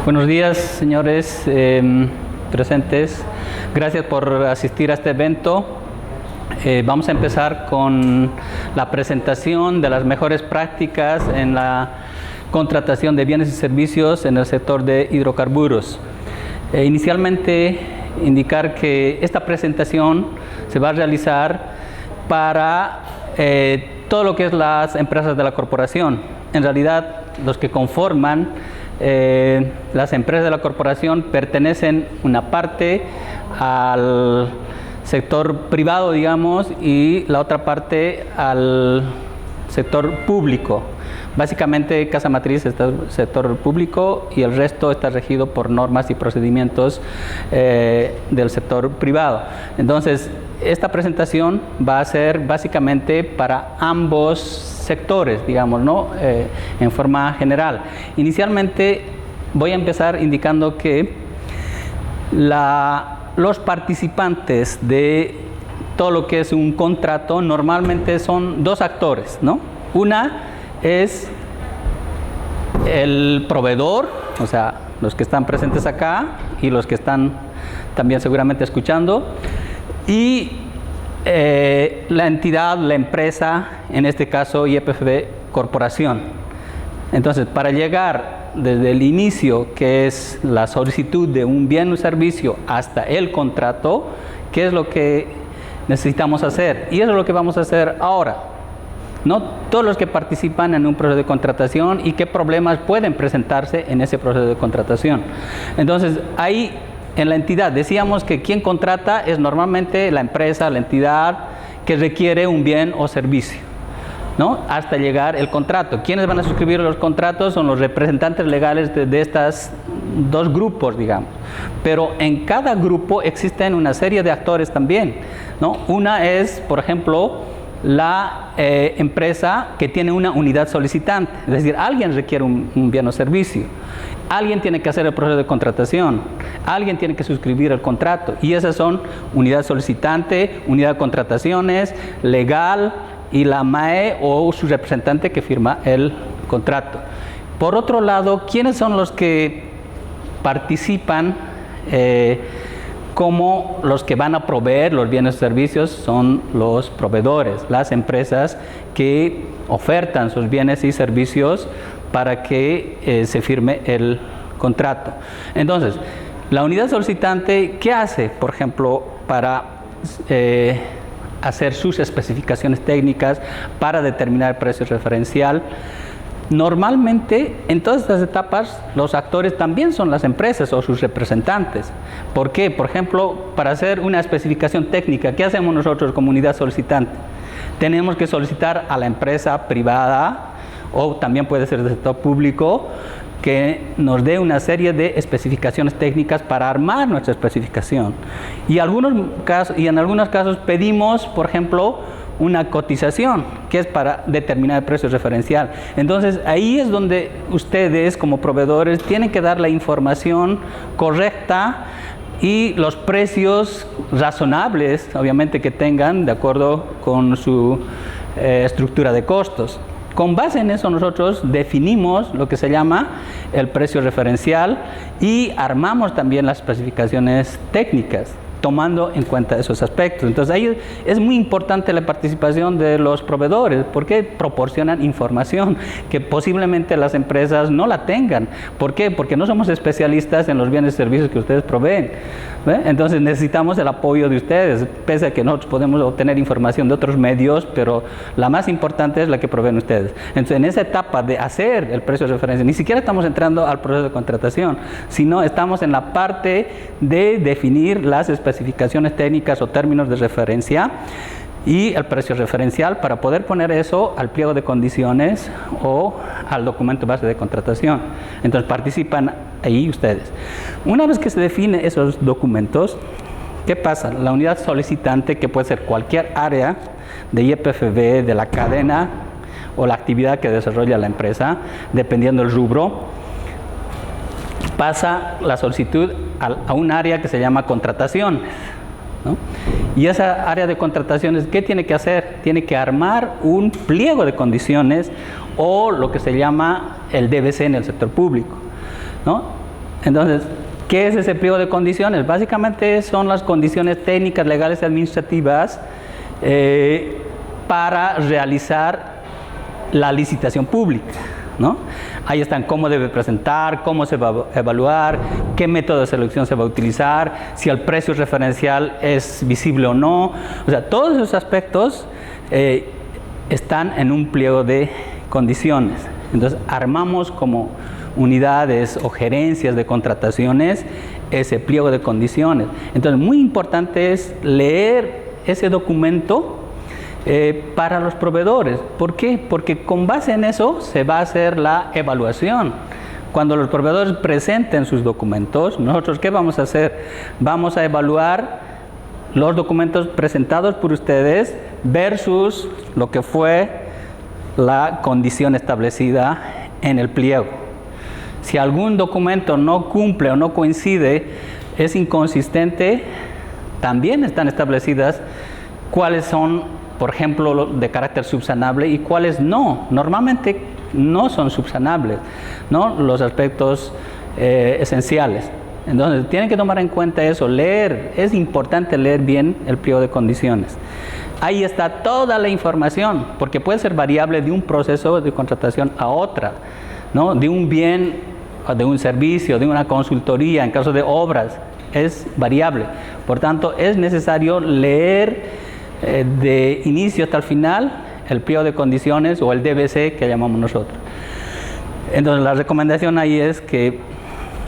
Buenos días, señores presentes. Gracias por asistir a este evento. Vamos a empezar con la presentación de las mejores prácticas en la contratación de bienes y servicios en el sector de hidrocarburos. Inicialmente, indicar que esta presentación se va a realizar para todo lo que es las empresas de la corporación. En realidad, los que conforman las empresas de la corporación pertenecen una parte al sector privado, digamos, y la otra parte al sector público. Básicamente, Casa Matriz está en el sector público y el resto está regido por normas y procedimientos del sector privado. Entonces, esta presentación va a ser básicamente para ambos sectores, digamos, ¿no? En forma general. Inicialmente, voy a empezar indicando que los participantes de todo lo que es un contrato normalmente son dos actores, ¿no? Una es el proveedor, o sea, los que están presentes acá y los que están también seguramente escuchando, y la entidad, la empresa, en este caso YPFB Corporación. Entonces, para llegar desde el inicio, que es la solicitud de un bien o servicio, hasta el contrato, ¿qué es lo que necesitamos hacer? Y eso es lo que vamos a hacer ahora. ¿No? Todos los que participan en un proceso de contratación y qué problemas pueden presentarse en ese proceso de contratación. Entonces, ahí en la entidad decíamos que quien contrata es normalmente la empresa, la entidad que requiere un bien o servicio, ¿no? Hasta llegar el contrato. ¿Quiénes van a suscribir los contratos? Son los representantes legales de estos dos grupos, digamos. Pero en cada grupo existen una serie de actores también, ¿no? Una es, por ejemplo, la empresa que tiene una unidad solicitante, es decir, alguien requiere un bien o servicio, alguien tiene que hacer el proceso de contratación, alguien tiene que suscribir el contrato, y esas son unidad solicitante, unidad de contrataciones, legal y la MAE o su representante que firma el contrato. Por otro lado, ¿quiénes son los que participan como los que van a proveer los bienes y servicios? Son los proveedores, las empresas que ofertan sus bienes y servicios para que se firme el contrato. Entonces, la unidad solicitante, ¿qué hace, por ejemplo, para hacer sus especificaciones técnicas, para determinar el precio referencial? Normalmente, en todas estas etapas, los actores también son las empresas o sus representantes. ¿Por qué? Por ejemplo, para hacer una especificación técnica, ¿qué hacemos nosotros como unidad solicitante? Tenemos que solicitar a la empresa privada, o también puede ser del sector público, que nos dé una serie de especificaciones técnicas para armar nuestra especificación. Y en algunos casos pedimos, por ejemplo, una cotización, que es para determinar el precio referencial. Entonces, ahí es donde ustedes, como proveedores, tienen que dar la información correcta y los precios razonables, obviamente, que tengan de acuerdo con su estructura de costos. Con base en eso, nosotros definimos lo que se llama el precio referencial y armamos también las especificaciones técnicas, tomando en cuenta esos aspectos. Entonces, ahí es muy importante la participación de los proveedores, porque proporcionan información que posiblemente las empresas no la tengan. ¿Por qué? Porque no somos especialistas en los bienes y servicios que ustedes proveen. Entonces, necesitamos el apoyo de ustedes, pese a que nosotros podemos obtener información de otros medios, pero la más importante es la que proveen ustedes. Entonces, en esa etapa de hacer el precio de referencia, ni siquiera estamos entrando al proceso de contratación, sino estamos en la parte de definir las especificaciones técnicas o términos de referencia y el precio referencial para poder poner eso al pliego de condiciones o al documento base de contratación. Entonces, participan ahí ustedes. Una vez que se define esos documentos, ¿qué pasa? La unidad solicitante, que puede ser cualquier área de YPFB, de la cadena o la actividad que desarrolla la empresa, dependiendo del rubro, pasa la solicitud a un área que se llama contratación, ¿no? Y esa área de contrataciones, ¿qué tiene que hacer? Tiene que armar un pliego de condiciones o lo que se llama el DBC en el sector público, ¿no? Entonces, ¿qué es ese pliego de condiciones? Básicamente son las condiciones técnicas, legales y administrativas para realizar la licitación pública, ¿no? Ahí están cómo debe presentar, cómo se va a evaluar, qué método de selección se va a utilizar, si el precio referencial es visible o no. O sea, todos esos aspectos están en un pliego de condiciones. Entonces, armamos como unidades o gerencias de contrataciones ese pliego de condiciones. Entonces, muy importante es leer ese documento para los proveedores. ¿Por qué? Porque con base en eso se va a hacer la evaluación. Cuando los proveedores presenten sus documentos, nosotros ¿qué vamos a hacer? Vamos a evaluar los documentos presentados por ustedes versus lo que fue la condición establecida en el pliego. Si algún documento no cumple o no coincide, es inconsistente, también están establecidas cuáles son, por ejemplo, de carácter subsanable y cuáles no. Normalmente no son subsanables, ¿no? Los aspectos esenciales. Entonces, tienen que tomar en cuenta eso, leer, es importante leer bien el pliego de condiciones. Ahí está toda la información, porque puede ser variable de un proceso de contratación a otra, ¿no? De un bien, de un servicio, de una consultoría, en caso de obras, es variable. Por tanto, es necesario leer de inicio hasta el final el pliego de condiciones o el DBC que llamamos nosotros. Entonces, la recomendación ahí es que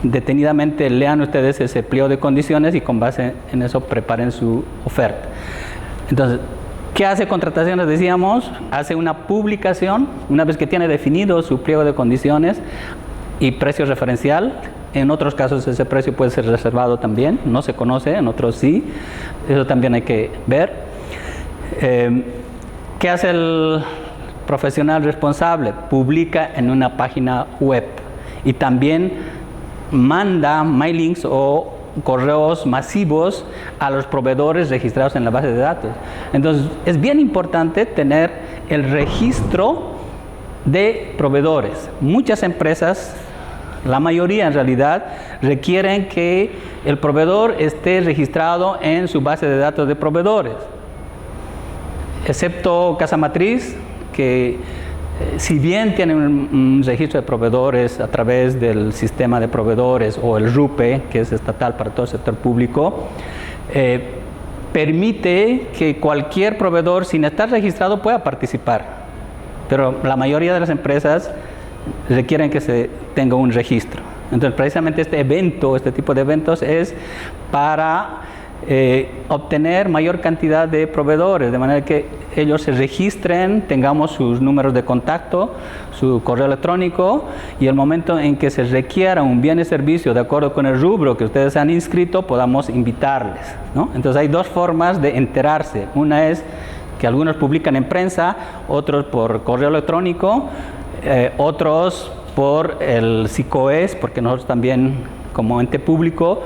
detenidamente lean ustedes ese pliego de condiciones y con base en eso preparen su oferta. Entonces, ¿qué hace Contrataciones? Decíamos, hace una publicación, una vez que tiene definido su pliego de condiciones y precio referencial. En otros casos ese precio puede ser reservado también, no se conoce, en otros sí, eso también hay que ver. ¿Qué hace el profesional responsable? Publica en una página web y también manda mailings o correos masivos a los proveedores registrados en la base de datos. Entonces, es bien importante tener el registro de proveedores. Muchas empresas, la mayoría en realidad, requieren que el proveedor esté registrado en su base de datos de proveedores, excepto Casa Matriz, que si bien tiene un registro de proveedores a través del sistema de proveedores o el RUPE, que es estatal para todo el sector público, permite que cualquier proveedor sin estar registrado pueda participar. Pero la mayoría de las empresas requieren que se tenga un registro. Entonces, precisamente este evento, este tipo de eventos es para obtener mayor cantidad de proveedores, de manera que ellos se registren, tengamos sus números de contacto, su correo electrónico, y el momento en que se requiera un bien y servicio de acuerdo con el rubro que ustedes han inscrito, podamos invitarles, ¿no? Entonces hay dos formas de enterarse. Una es que algunos publican en prensa, otros por correo electrónico, otros por el SICOES, porque nosotros también como ente público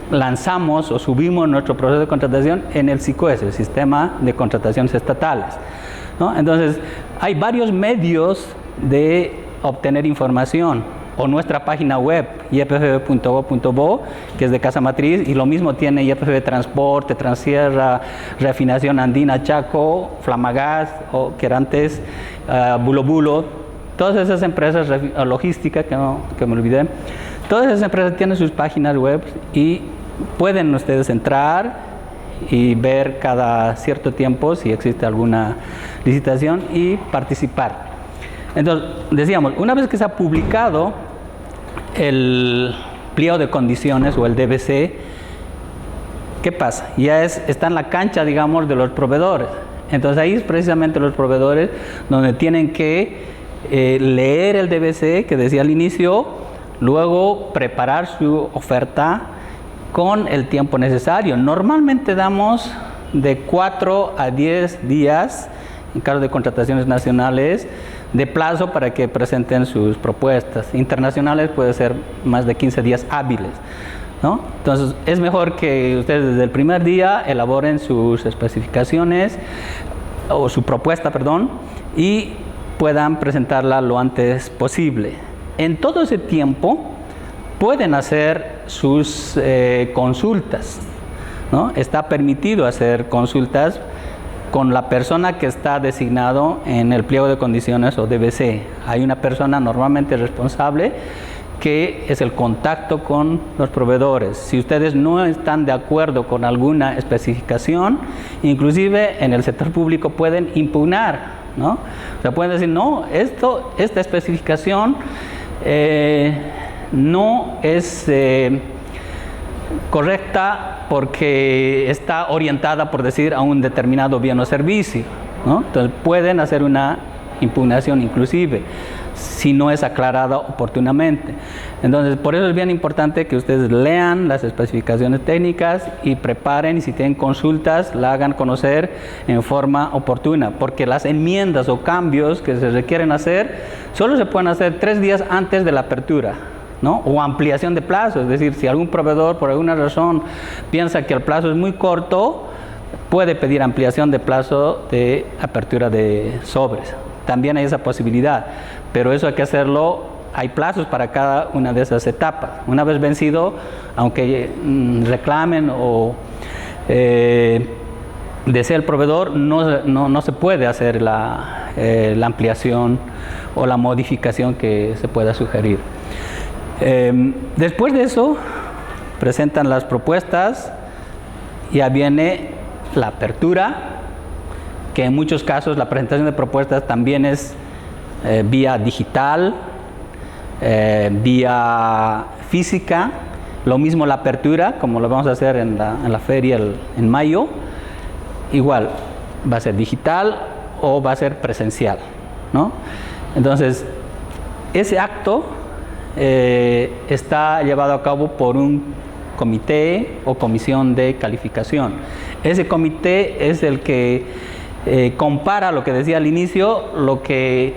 lanzamos o subimos nuestro proceso de contratación en el SICOES, el Sistema de Contrataciones Estatales, ¿no? Entonces, hay varios medios de obtener información, o nuestra página web, ypfb.gov.bo, que es de Casa Matriz, y lo mismo tiene YPFB Transporte, Transierra, Refinación Andina Chaco, Flamagas, o que era antes Bulo Bulo, todas esas empresas, logística, que me olvidé, todas esas empresas tienen sus páginas web y pueden ustedes entrar y ver cada cierto tiempo si existe alguna licitación y participar. Entonces, decíamos, una vez que se ha publicado el pliego de condiciones o el DBC, ¿qué pasa? Ya está en la cancha, digamos, de los proveedores. Entonces, ahí es precisamente los proveedores donde tienen que leer el DBC que decía al inicio, luego preparar su oferta con el tiempo necesario. Normalmente damos de 4 a 10 días, en caso de contrataciones nacionales, de plazo para que presenten sus propuestas. Internacionales puede ser más de 15 días hábiles, ¿no? Entonces, es mejor que ustedes desde el primer día elaboren sus especificaciones, o su propuesta, perdón, y puedan presentarla lo antes posible. En todo ese tiempo, pueden hacer sus consultas, ¿no? Está permitido hacer consultas con la persona que está designado en el pliego de condiciones o DBC. Hay una persona normalmente responsable que es el contacto con los proveedores. Si ustedes no están de acuerdo con alguna especificación, inclusive en el sector público pueden impugnar, ¿no? O sea, pueden decir, no, esta especificación no es correcta porque está orientada, por decir, a un determinado bien o servicio, ¿no? Entonces pueden hacer una impugnación inclusive si no es aclarada oportunamente. Entonces, por eso es bien importante que ustedes lean las especificaciones técnicas y preparen, y si tienen consultas, la hagan conocer en forma oportuna, porque las enmiendas o cambios que se requieren hacer solo se pueden hacer 3 días antes de la apertura, ¿no? O ampliación de plazo, es decir, si algún proveedor por alguna razón piensa que el plazo es muy corto, puede pedir ampliación de plazo de apertura de sobres. También hay esa posibilidad, pero eso hay que hacerlo, hay plazos para cada una de esas etapas. Una vez vencido, aunque reclamen o desee el proveedor, no se puede hacer la ampliación o la modificación que se pueda sugerir. Después de eso, presentan las propuestas, ya viene la apertura, que en muchos casos la presentación de propuestas también es vía digital, vía física, lo mismo la apertura, como lo vamos a hacer en la feria en mayo, igual va a ser digital o va a ser presencial, ¿no? Entonces, ese acto está llevado a cabo por un comité o comisión de calificación. Ese comité es el que compara lo que decía al inicio, lo que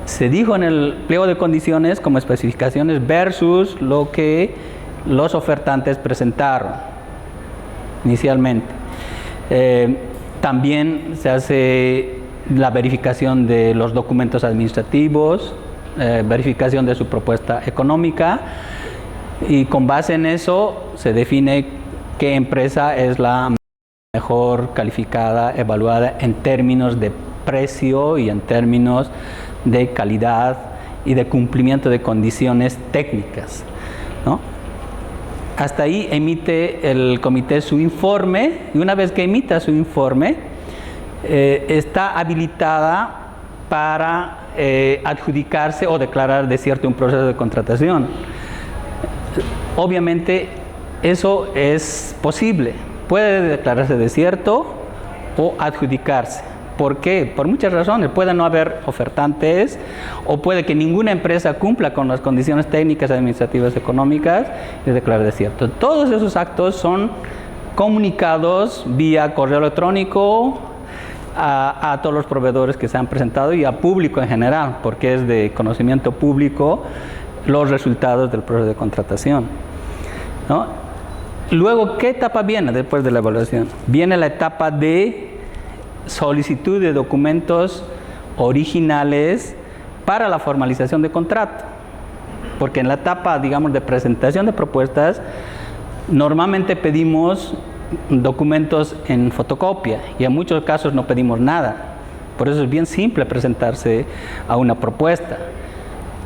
se dijo en el pliego de condiciones como especificaciones versus lo que los ofertantes presentaron inicialmente. También se hace la verificación de los documentos administrativos, verificación de su propuesta económica, y con base en eso se define qué empresa es la mejor calificada, evaluada en términos de precio y en términos de calidad y de cumplimiento de condiciones técnicas, ¿no? Hasta ahí emite el comité su informe, y una vez que emita su informe, está habilitada para adjudicarse o declarar desierto un proceso de contratación. Obviamente eso es posible, puede declararse desierto o adjudicarse. ¿Por qué? Por muchas razones. Puede no haber ofertantes, o puede que ninguna empresa cumpla con las condiciones técnicas, administrativas, económicas y declarar desierto. Todos esos actos son comunicados vía correo electrónico a todos los proveedores que se han presentado y a público en general, porque es de conocimiento público los resultados del proceso de contratación, ¿no? Luego, ¿qué etapa viene después de la evaluación? Viene la etapa de solicitud de documentos originales para la formalización de contrato, porque en la etapa, digamos, de presentación de propuestas, normalmente pedimos documentos en fotocopia y en muchos casos no pedimos nada. Por eso es bien simple presentarse a una propuesta.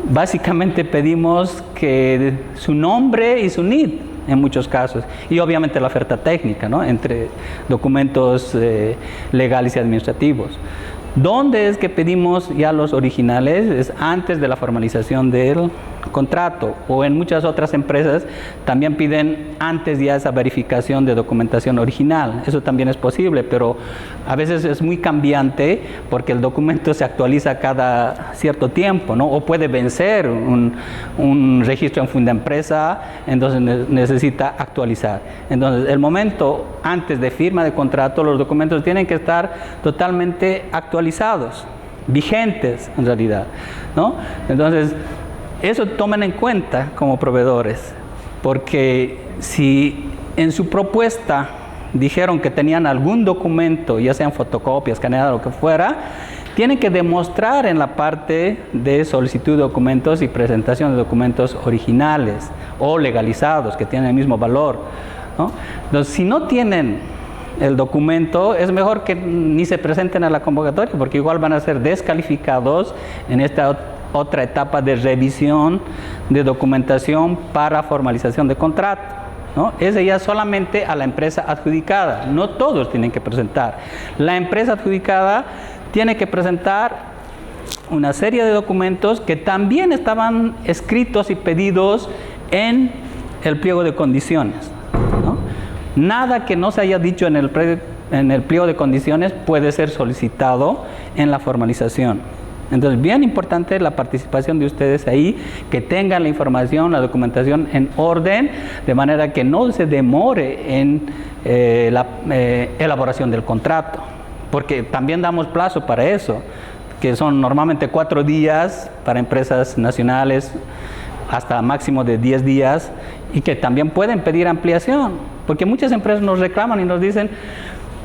Básicamente pedimos que su nombre y su NID en muchos casos, y obviamente la oferta técnica, ¿no? Entre documentos legales y administrativos. ¿Dónde es que pedimos ya los originales? Es antes de la formalización del contrato, o en muchas otras empresas también piden antes ya esa verificación de documentación original. Eso también es posible, pero a veces es muy cambiante porque el documento se actualiza cada cierto tiempo, ¿no? O puede vencer un registro en Fundaempresa, entonces necesita actualizar. Entonces, el momento antes de firma de contrato, los documentos tienen que estar totalmente actualizados, vigentes en realidad, ¿no? Entonces, eso tomen en cuenta como proveedores, porque si en su propuesta dijeron que tenían algún documento, ya sean fotocopias, escaneado, lo que fuera, tienen que demostrar en la parte de solicitud de documentos y presentación de documentos originales o legalizados que tienen el mismo valor, ¿no? Entonces, si no tienen el documento, es mejor que ni se presenten a la convocatoria, porque igual van a ser descalificados en esta otra etapa de revisión de documentación para formalización de contrato, ¿no? Es ya solamente a la empresa adjudicada, no todos tienen que presentar. La empresa adjudicada tiene que presentar una serie de documentos que también estaban escritos y pedidos en el pliego de condiciones, ¿no? Nada que no se haya dicho en el pliego de condiciones puede ser solicitado en la formalización. Entonces, bien importante la participación de ustedes ahí, que tengan la información, la documentación en orden, de manera que no se demore en la elaboración del contrato, porque también damos plazo para eso, que son normalmente 4 días para empresas nacionales, hasta máximo de 10 días, y que también pueden pedir ampliación, porque muchas empresas nos reclaman y nos dicen: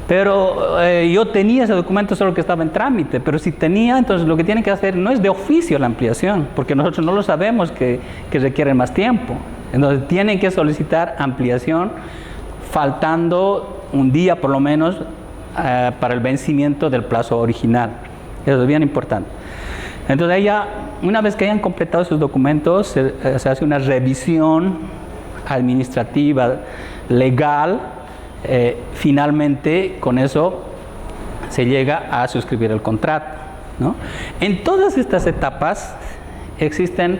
pero yo tenía ese documento, solo que estaba en trámite. Pero si tenía, entonces lo que tienen que hacer no es de oficio la ampliación, porque nosotros no lo sabemos que requieren más tiempo. Entonces tienen que solicitar ampliación faltando un día por lo menos para el vencimiento del plazo original. Eso es bien importante. Entonces una vez que hayan completado sus documentos, se hace una revisión administrativa, legal. Finalmente, con eso se llega a suscribir el contrato, ¿no? En todas estas etapas existen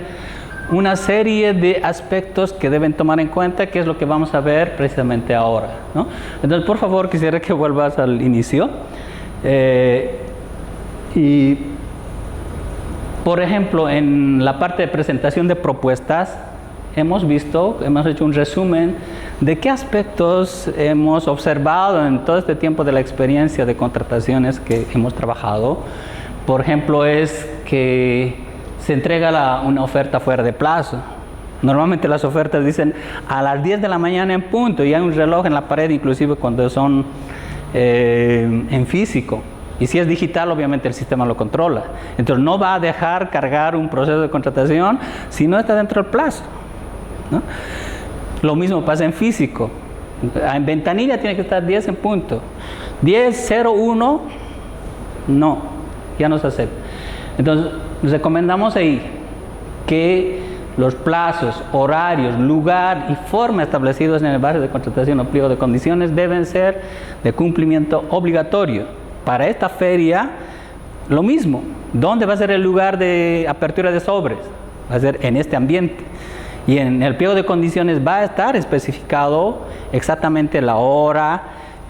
una serie de aspectos que deben tomar en cuenta, que es lo que vamos a ver precisamente ahora, ¿no? Entonces, por favor, quisiera que vuelvas al inicio. Y, por ejemplo, en la parte de presentación de propuestas, hemos hecho un resumen de qué aspectos hemos observado en todo este tiempo de la experiencia de contrataciones que hemos trabajado. Por ejemplo, es que se entrega una oferta fuera de plazo. Normalmente las ofertas dicen a las 10 de la mañana en punto, y hay un reloj en la pared, inclusive cuando son en físico. Y si es digital, obviamente el sistema lo controla. Entonces no va a dejar cargar un proceso de contratación si no está dentro del plazo, ¿no? Lo mismo pasa en físico. En ventanilla tiene que estar 10 en punto. 10:01, no, ya no se acepta. Entonces, recomendamos ahí que los plazos, horarios, lugar y forma establecidos en el base de contratación o pliego de condiciones deben ser de cumplimiento obligatorio. Para esta feria, lo mismo. ¿Dónde va a ser el lugar de apertura de sobres? Va a ser en este ambiente. Y en el pliego de condiciones va a estar especificado exactamente la hora,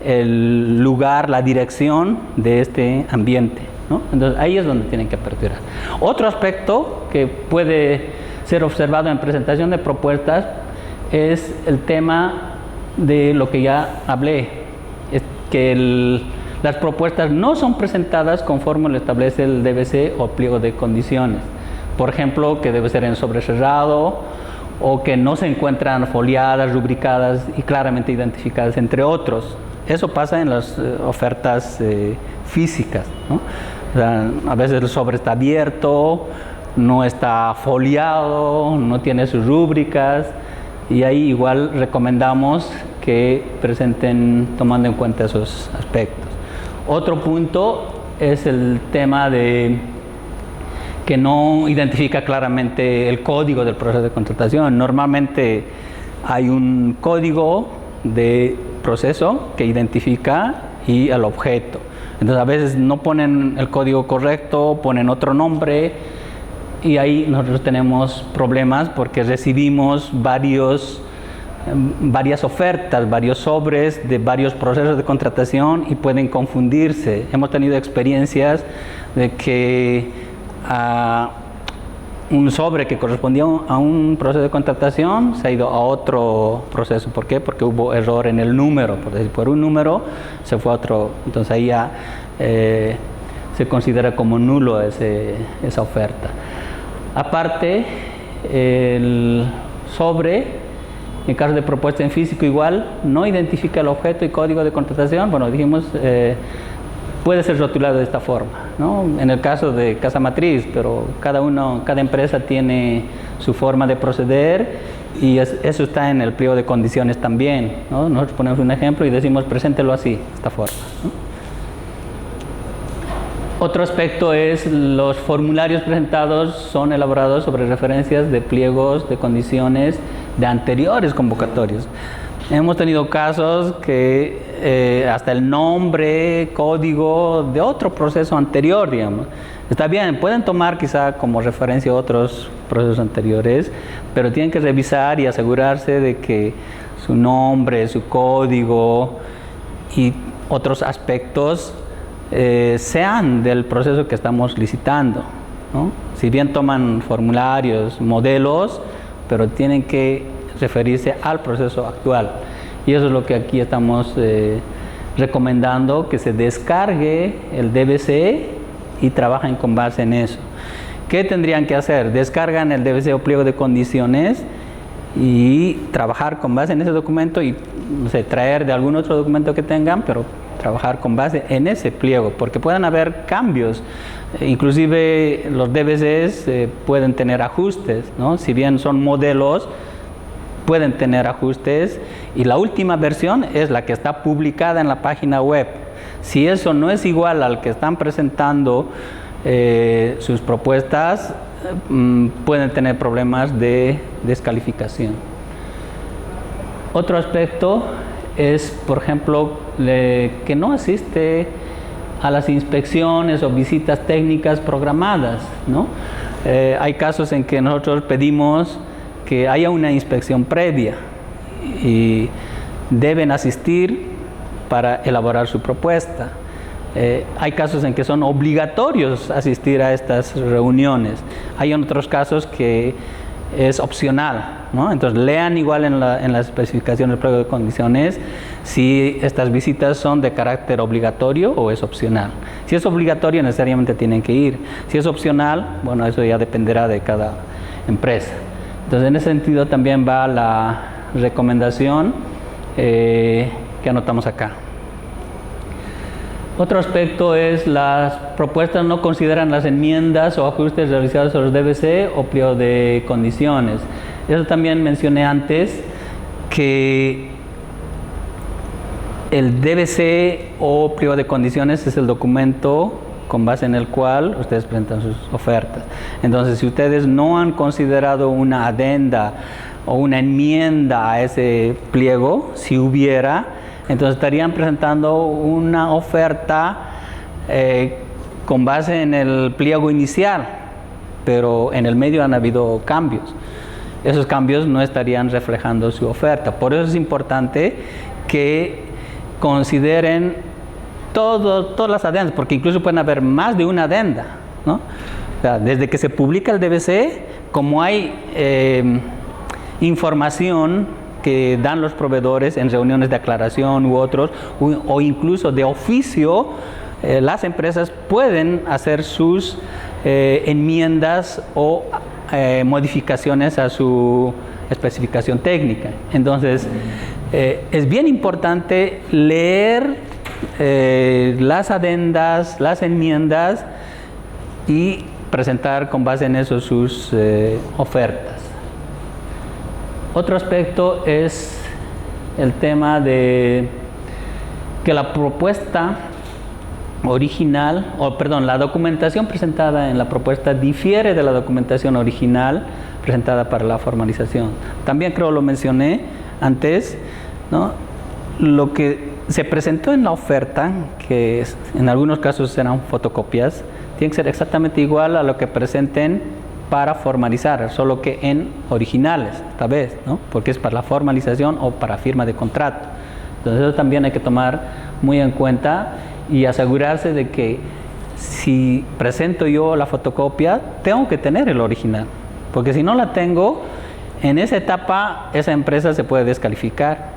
el lugar, la dirección de este ambiente, ¿no? Entonces ahí es donde tienen que aperturar. Otro aspecto que puede ser observado en presentación de propuestas es el tema de lo que ya hablé, es que las propuestas no son presentadas conforme lo establece el DBC o pliego de condiciones. Por ejemplo, que debe ser en sobre cerrado, o que no se encuentran foliadas, rubricadas y claramente identificadas, entre otros. Eso pasa en las ofertas físicas, ¿no? O sea, a veces el sobre está abierto, no está foliado, no tiene sus rúbricas, y ahí igual recomendamos que presenten tomando en cuenta esos aspectos. Otro punto es el tema de que no identifica claramente el código del proceso de contratación. Normalmente hay un código de proceso que identifica y el objeto. Entonces a veces no ponen el código correcto, ponen otro nombre, y ahí nosotros tenemos problemas porque recibimos varias ofertas, varios sobres de varios procesos de contratación y pueden confundirse. Hemos tenido experiencias de que un sobre que correspondía a un proceso de contratación se ha ido a otro proceso. ¿Por qué? Porque hubo error en el número. Por decir, por un número se fue a otro. Entonces ahí ya se considera como nulo esa oferta. Aparte, el sobre, en caso de propuesta en físico, igual no identifica el objeto y código de contratación. Bueno, dijimos, puede ser rotulado de esta forma. ¿no? En el caso de casa matriz, pero cada empresa tiene su forma de proceder y eso está en el pliego de condiciones también, ¿no? Nosotros ponemos un ejemplo y decimos preséntelo así, de esta forma, ¿no? Otro aspecto es los formularios presentados son elaborados sobre referencias de pliegos de condiciones de anteriores convocatorias. Hemos tenido casos que hasta el nombre, código de otro proceso anterior, digamos. Está bien, pueden tomar quizá como referencia otros procesos anteriores, pero tienen que revisar y asegurarse de que su nombre, su código y otros aspectos sean del proceso que estamos licitando, ¿no? Si bien toman formularios, modelos, pero tienen que referirse al proceso actual. Y eso es lo que aquí estamos recomendando, que se descargue el DBC y trabajen con base en eso. ¿Qué tendrían que hacer? Descargan el DBC o pliego de condiciones y trabajar con base en ese documento y, no sé, traer de algún otro documento que tengan, pero trabajar con base en ese pliego, porque pueden haber cambios. Inclusive los DBCs pueden tener ajustes, ¿no? Si bien son modelos, pueden tener ajustes y la última versión es la que está publicada en la página web. Si eso no es igual al que están presentando sus propuestas, pueden tener problemas de descalificación. Otro aspecto es, por ejemplo, que no asiste a las inspecciones o visitas técnicas programadas, ¿no? Hay casos en que nosotros pedimos que haya una inspección previa y deben asistir para elaborar su propuesta. Hay casos en que son obligatorios asistir a estas reuniones. Hay otros casos que es opcional, ¿no? Entonces lean igual en las especificaciones del pliego de condiciones si estas visitas son de carácter obligatorio o es opcional. Si es obligatorio, necesariamente tienen que ir. Si es opcional, bueno, eso ya dependerá de cada empresa. Entonces, en ese sentido también va la recomendación que anotamos acá. Otro aspecto es las propuestas no consideran las enmiendas o ajustes realizados sobre los DBC o pliego de condiciones. Eso también mencioné antes, que el DBC o pliego de condiciones es el documento con base en el cual ustedes presentan sus ofertas. Entonces, si ustedes no han considerado una adenda o una enmienda a ese pliego, si hubiera, entonces estarían presentando una oferta con base en el pliego inicial, pero en el medio han habido cambios. Esos cambios no estarían reflejando su oferta. Por eso es importante que consideren todas las adendas, porque incluso pueden haber más de una adenda, ¿no? O sea, desde que se publica el DBC, como hay información que dan los proveedores en reuniones de aclaración u otros, o incluso de oficio, las empresas pueden hacer sus enmiendas o modificaciones a su especificación técnica. Entonces, es bien importante leer las adendas, las enmiendas y presentar con base en eso sus ofertas. Otro aspecto es el tema de que la propuesta original, la documentación presentada en la propuesta difiere de la documentación original presentada para la formalización. También creo lo mencioné antes, ¿no? Lo que se presentó en la oferta, que en algunos casos serán fotocopias, tiene que ser exactamente igual a lo que presenten para formalizar, solo que en originales, esta vez, ¿no? Porque es para la formalización o para firma de contrato. Entonces eso también hay que tomar muy en cuenta y asegurarse de que si presento yo la fotocopia, tengo que tener el original, porque si no la tengo, en esa etapa esa empresa se puede descalificar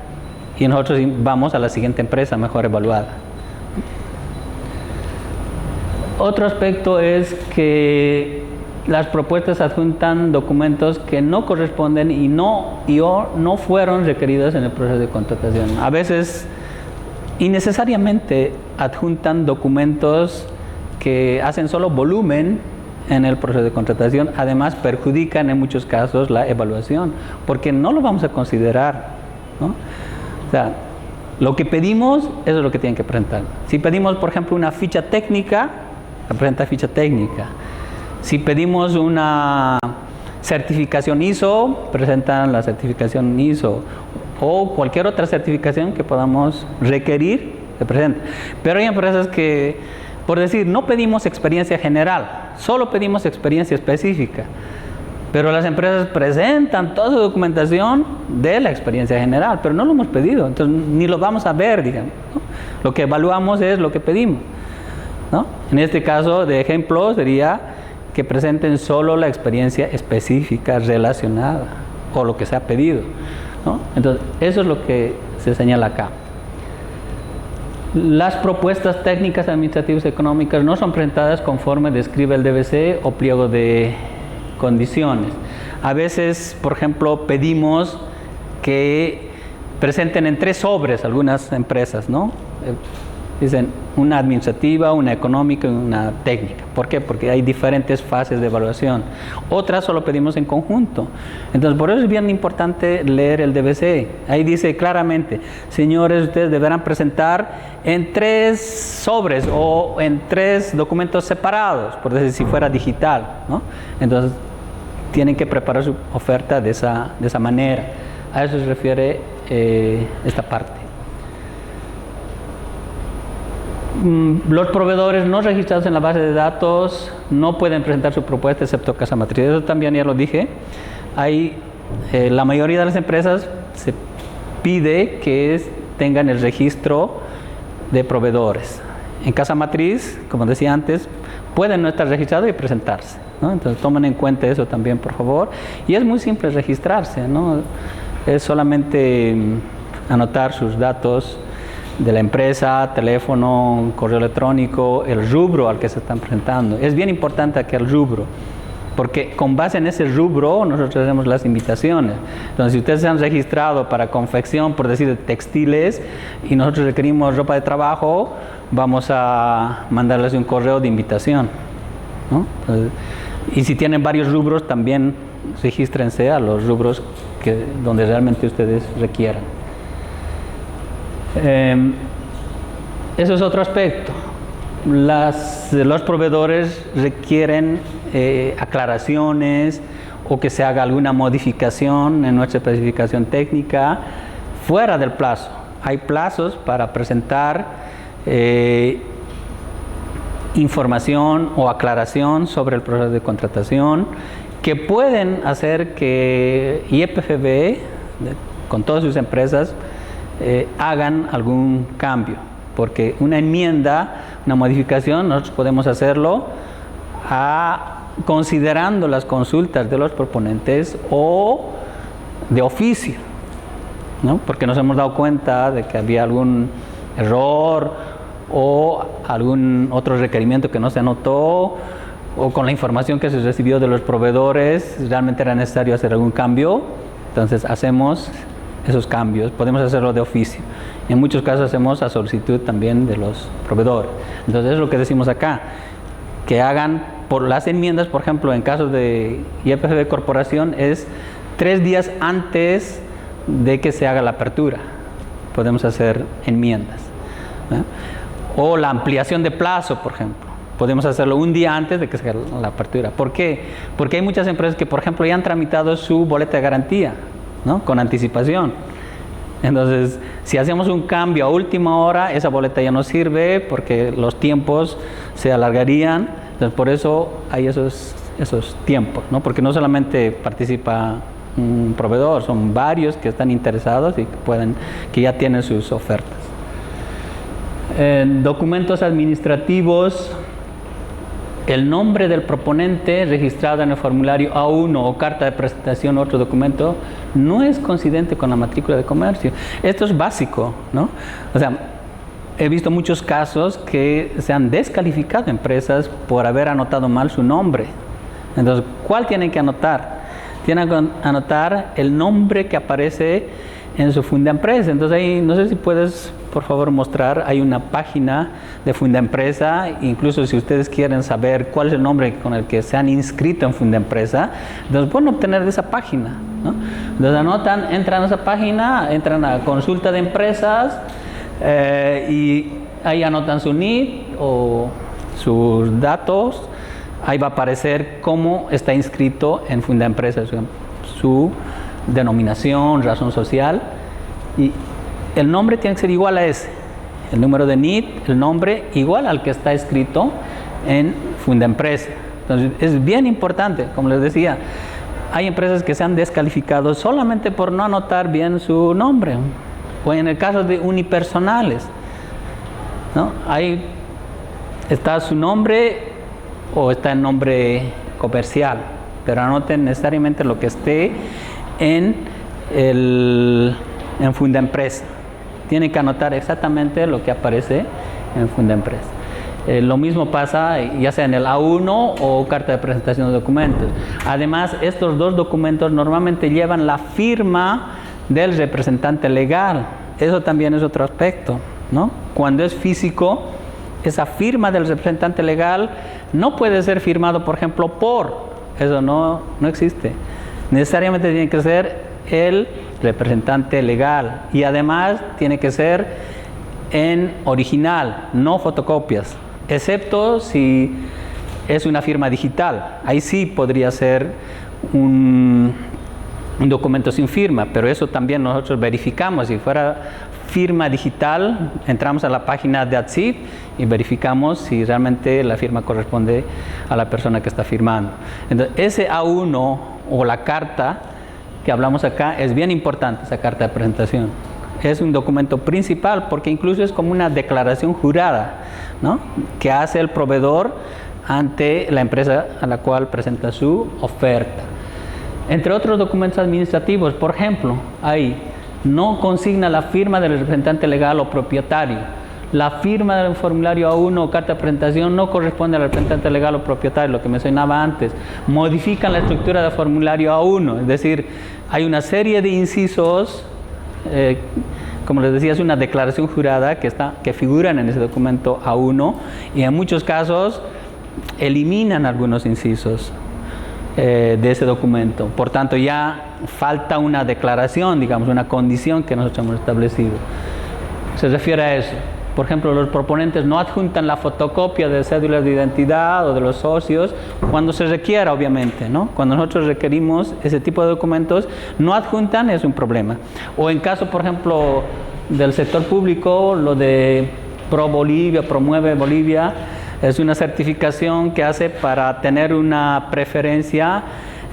y nosotros vamos a la siguiente empresa mejor evaluada. Otro aspecto es que las propuestas adjuntan documentos que no corresponden y no fueron requeridos en el proceso de contratación. A veces, innecesariamente, adjuntan documentos que hacen solo volumen en el proceso de contratación, además perjudican en muchos casos la evaluación, porque no lo vamos a considerar, ¿no? O sea, lo que pedimos, eso es lo que tienen que presentar. Si pedimos, por ejemplo, una ficha técnica, presenta ficha técnica. Si pedimos una certificación ISO, presentan la certificación ISO, o cualquier otra certificación que podamos requerir, se presenta. Pero hay empresas que, por decir, no pedimos experiencia general, solo pedimos experiencia específica. Pero las empresas presentan toda su documentación de la experiencia general, pero no lo hemos pedido, entonces ni lo vamos a ver, digamos, ¿no? Lo que evaluamos es lo que pedimos, ¿no? En este caso, de ejemplo, sería que presenten solo la experiencia específica relacionada o lo que se ha pedido, ¿no? Entonces, eso es lo que se señala acá. Las propuestas técnicas, administrativas y económicas no son presentadas conforme describe el DBC o pliego de condiciones. A veces, por ejemplo, pedimos que presenten en 3 sobres algunas empresas, ¿no? Dicen una administrativa, una económica y una técnica. ¿Por qué? Porque hay diferentes fases de evaluación. Otras solo pedimos en conjunto. Entonces, por eso es bien importante leer el DBC. Ahí dice claramente, señores, ustedes deberán presentar en 3 sobres o en 3 documentos separados, por decir, si fuera digital, ¿no? Entonces, tienen que preparar su oferta de esa manera. A eso se refiere esta parte. Los proveedores no registrados en la base de datos no pueden presentar su propuesta excepto casa matriz. Eso también ya lo dije. Hay, la mayoría de las empresas se pide que tengan el registro de proveedores. En casa matriz, como decía antes, pueden no estar registrados y presentarse, ¿no? Entonces tomen en cuenta eso también, por favor. Y es muy simple registrarse, ¿no? Es solamente anotar sus datos de la empresa, teléfono, correo electrónico, el rubro al que se están presentando. Es bien importante aquel rubro, porque con base en ese rubro nosotros hacemos las invitaciones. Entonces, si ustedes se han registrado para confección, por decir, de textiles, y nosotros requerimos ropa de trabajo, vamos a mandarles un correo de invitación, ¿no? Entonces, y si tienen varios rubros, también regístrense a los rubros donde realmente ustedes requieran. Eso es otro aspecto. Los proveedores requieren aclaraciones o que se haga alguna modificación en nuestra especificación técnica fuera del plazo. Hay plazos para presentar información o aclaración sobre el proceso de contratación que pueden hacer que YPFB, con todas sus empresas, hagan algún cambio, porque una enmienda, una modificación, nosotros podemos hacerlo considerando las consultas de los proponentes o de oficio, ¿no? Porque nos hemos dado cuenta de que había algún error o algún otro requerimiento que no se anotó, o con la información que se recibió de los proveedores realmente era necesario hacer algún cambio. Entonces hacemos esos cambios, podemos hacerlo de oficio. En muchos casos hacemos a solicitud también de los proveedores. Entonces es lo que decimos acá, que hagan por las enmiendas, por ejemplo, en casos de YPFB Corporación, es 3 días antes de que se haga la apertura. Podemos hacer enmiendas, ¿no? O la ampliación de plazo, por ejemplo. Podemos hacerlo un día antes de que se haga la apertura. ¿Por qué? Porque hay muchas empresas que, por ejemplo, ya han tramitado su boleta de garantía, ¿no? Con anticipación. Entonces, si hacemos un cambio a última hora, esa boleta ya no sirve porque los tiempos se alargarían. Entonces, por eso hay esos tiempos, ¿no? Porque no solamente participa un proveedor, son varios que están interesados y que ya tienen sus ofertas. Documentos administrativos. El nombre del proponente registrado en el formulario A1 o carta de presentación o otro documento no es coincidente con la matrícula de comercio. Esto es básico, ¿no? O sea, he visto muchos casos que se han descalificado empresas por haber anotado mal su nombre. Entonces, ¿cuál tienen que anotar? Tienen que anotar el nombre que aparece en su funda empresa. Entonces, ahí no sé si puedes por favor, mostrar. Hay una página de Fundempresa, incluso si ustedes quieren saber cuál es el nombre con el que se han inscrito en Fundempresa, entonces pueden obtener de esa página, ¿no? Entonces anotan, entran a esa página, entran a consulta de empresas y ahí anotan su NID o sus datos. Ahí va a aparecer cómo está inscrito en Fundempresa, su denominación, razón social, y el nombre tiene que ser igual a ese, el número de NID, el nombre igual al que está escrito en Fundempresa. Entonces es bien importante, como les decía, hay empresas que se han descalificado solamente por no anotar bien su nombre, o en el caso de unipersonales, ¿no? Ahí está su nombre o está el nombre comercial, pero anoten necesariamente lo que esté en Fundempresa. Tienen que anotar exactamente lo que aparece en Fundempresa. Lo mismo pasa ya sea en el A1 o carta de presentación de documentos. Además, estos dos documentos normalmente llevan la firma del representante legal. Eso también es otro aspecto, ¿no? Cuando es físico, esa firma del representante legal no puede ser firmado, por ejemplo, eso no existe. Necesariamente tiene que ser el representante legal y además tiene que ser en original, no fotocopias, excepto si es una firma digital. Ahí sí podría ser un documento sin firma, pero eso también nosotros verificamos. Si fuera firma digital, entramos a la página de ADCID y verificamos si realmente la firma corresponde a la persona que está firmando. Entonces, ese A1 o la carta que hablamos acá es bien importante, esa carta de presentación. Es un documento principal porque incluso es como una declaración jurada, ¿no?, que hace el proveedor ante la empresa a la cual presenta su oferta. Entre otros documentos administrativos, por ejemplo, ahí no consigna la firma del representante legal o propietario. La firma del formulario A1 o carta de presentación no corresponde al representante legal o propietario, lo que mencionaba antes. Modifican la estructura del formulario A1, es decir, hay una serie de incisos, como les decía, es una declaración jurada que figuran en ese documento A1 y en muchos casos eliminan algunos incisos de ese documento. Por tanto, ya falta una declaración, digamos, una condición que nosotros hemos establecido. Se refiere a eso. Por ejemplo, los proponentes no adjuntan la fotocopia de cédulas de identidad o de los socios cuando se requiera, obviamente, ¿no? Cuando nosotros requerimos ese tipo de documentos, no adjuntan, es un problema. O en caso, por ejemplo, del sector público, lo de Pro Bolivia, Promueve Bolivia, es una certificación que hace para tener una preferencia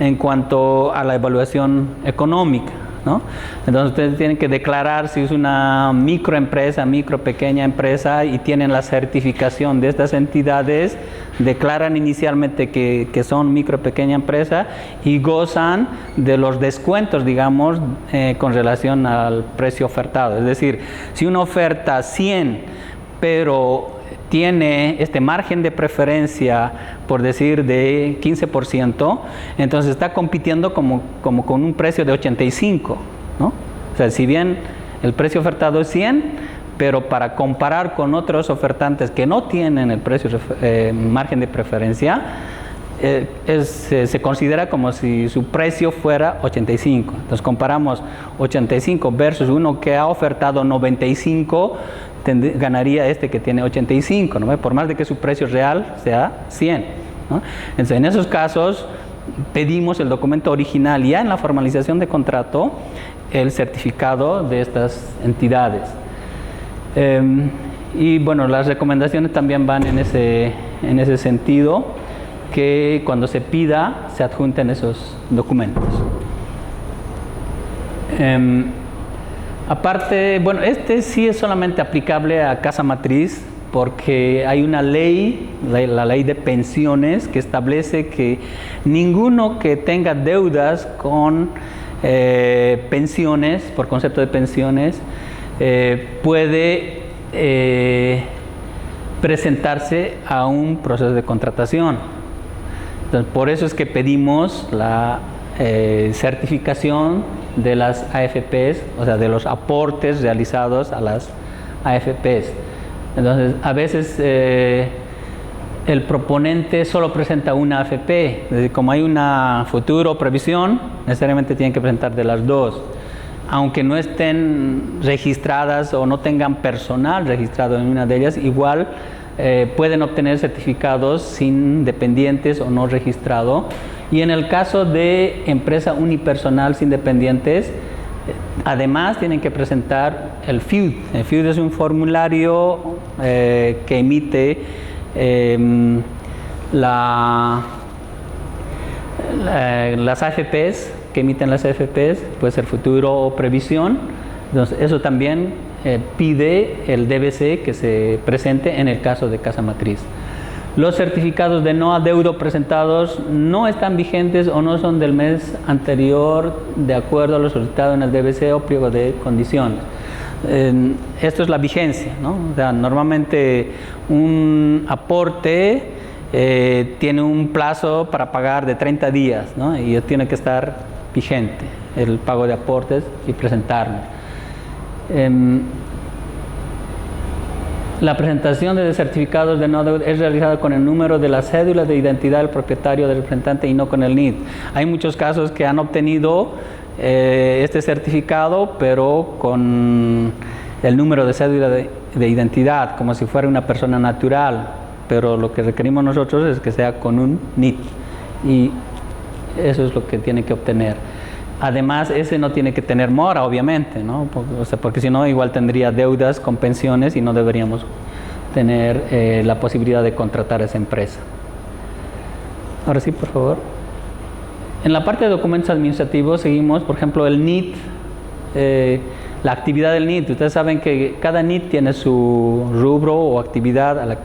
en cuanto a la evaluación económica, ¿no? Entonces ustedes tienen que declarar si es una microempresa, pequeña empresa y tienen la certificación de estas entidades, declaran inicialmente que son pequeña empresa y gozan de los descuentos, digamos, con relación al precio ofertado. Es decir, si una oferta 100, pero tiene este margen de preferencia, por decir, de 15%, entonces está compitiendo como con un precio de 85, ¿no? O sea, si bien el precio ofertado es 100, pero para comparar con otros ofertantes que no tienen el precio margen de preferencia, se considera como si su precio fuera 85. Entonces comparamos 85 versus uno que ha ofertado 95, ganaría este que tiene 85, ¿no? Por más de que su precio real sea 100, ¿no? Entonces, en esos casos pedimos el documento original, ya en la formalización de contrato, el certificado de estas entidades. Y bueno, las recomendaciones también van en ese sentido, que cuando se pida se adjunten esos documentos. Aparte, bueno, este sí es solamente aplicable a casa matriz porque hay una ley, la ley de pensiones, que establece que ninguno que tenga deudas con pensiones, por concepto de pensiones, puede presentarse a un proceso de contratación. Entonces, por eso es que pedimos la certificación de las AFPs, o sea, de los aportes realizados a las AFPs. Entonces, a veces el proponente solo presenta una AFP. Es decir, como hay una futuro previsión, necesariamente tienen que presentar de las dos. Aunque no estén registradas o no tengan personal registrado en una de ellas, igual pueden obtener certificados sin dependientes o no registrado. Y en el caso de empresa unipersonal sin dependientes, además tienen que presentar el FIUD. El FIUD es un formulario que emite las AFPs, que emiten las AFPs, puede ser futuro o previsión. Entonces, eso también pide el DBC que se presente en el caso de casa matriz. Los certificados de no adeudo presentados no están vigentes o no son del mes anterior de acuerdo a lo solicitado en el DBC o pliego de condiciones. Esto es la vigencia, ¿no? O sea, normalmente un aporte tiene un plazo para pagar de 30 días, ¿no? Y tiene que estar vigente el pago de aportes y presentarlo. La presentación de certificados de no adeudo es realizada con el número de la cédula de identidad del propietario del representante y no con el NID. Hay muchos casos que han obtenido este certificado, pero con el número de cédula de identidad, como si fuera una persona natural, pero lo que requerimos nosotros es que sea con un NID, y eso es lo que tiene que obtener. Además, ese no tiene que tener mora, obviamente, ¿no? Porque si no, igual tendría deudas con pensiones y no deberíamos tener la posibilidad de contratar a esa empresa. Ahora sí, por favor. En la parte de documentos administrativos seguimos, por ejemplo, el NID, la actividad del NID. Ustedes saben que cada NID tiene su rubro o actividad a la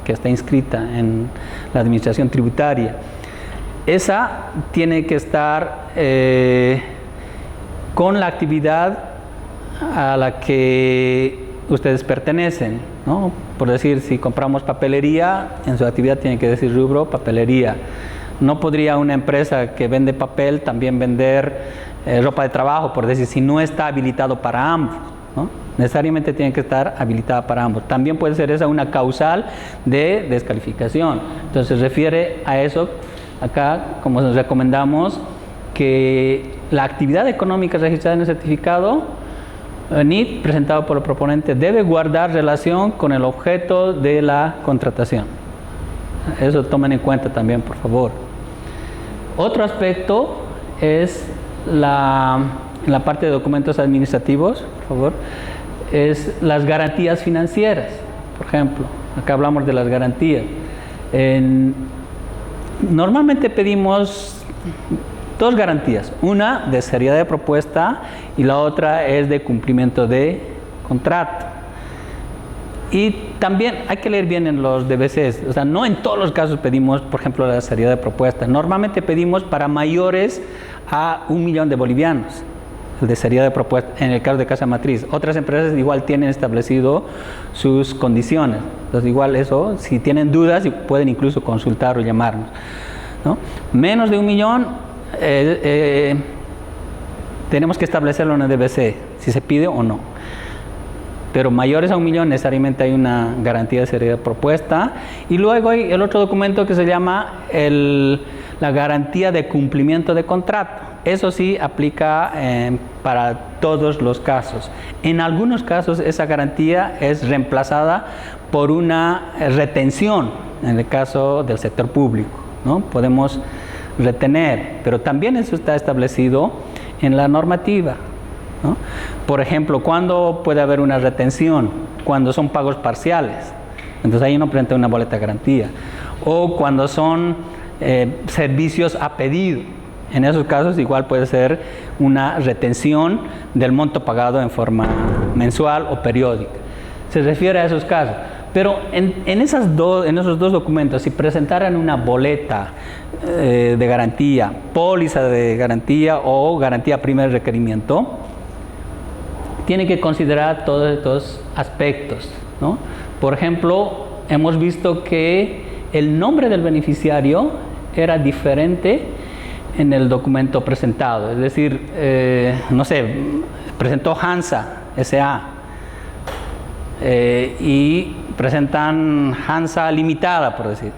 que está inscrita en la administración tributaria. Esa tiene que estar con la actividad a la que ustedes pertenecen, ¿no? Por decir, si compramos papelería, en su actividad tiene que decir rubro papelería. No podría una empresa que vende papel también vender ropa de trabajo, por decir, si no está habilitado para ambos, ¿no? Necesariamente tiene que estar habilitada para ambos. También puede ser esa una causal de descalificación. Entonces, refiere a eso. Acá, como nos recomendamos, que la actividad económica registrada en el certificado NID presentado por el proponente debe guardar relación con el objeto de la contratación. Eso tomen en cuenta también, por favor. Otro aspecto es en la parte de documentos administrativos, por favor, es las garantías financieras. Por ejemplo, acá hablamos de las garantías. Normalmente pedimos dos garantías, una de seriedad de propuesta y la otra es de cumplimiento de contrato. Y también hay que leer bien en los DBCs, o sea, no en todos los casos pedimos, por ejemplo, la seriedad de propuesta. Normalmente pedimos para mayores a 1 millón de bolivianos, el de seriedad de propuesta, en el caso de casa matriz. Otras empresas igual tienen establecido sus condiciones. Entonces, igual eso, si tienen dudas, pueden incluso consultar o llamarnos, ¿no? Menos de 1 millón, tenemos que establecerlo en el DBC, si se pide o no. Pero mayores a 1 millón, necesariamente hay una garantía de seriedad de propuesta. Y luego hay el otro documento que se llama la garantía de cumplimiento de contrato. Eso sí aplica para todos los casos. En algunos casos esa garantía es reemplazada por una retención, en el caso del sector público, ¿no? Podemos retener, pero también eso está establecido en la normativa, ¿no? Por ejemplo, ¿cuándo puede haber una retención? Cuando son pagos parciales. Entonces ahí uno presenta una boleta de garantía. O cuando son servicios a pedido. En esos casos igual puede ser una retención del monto pagado en forma mensual o periódica. Se refiere a esos casos. Pero en esos dos documentos, si presentaran una boleta de garantía, póliza de garantía o garantía primer requerimiento, tiene que considerar todos estos aspectos, ¿no? Por ejemplo, hemos visto que el nombre del beneficiario era diferente en el documento presentado. Es decir, no sé, presentó Hansa S.A. y presentan Hansa limitada, por decir.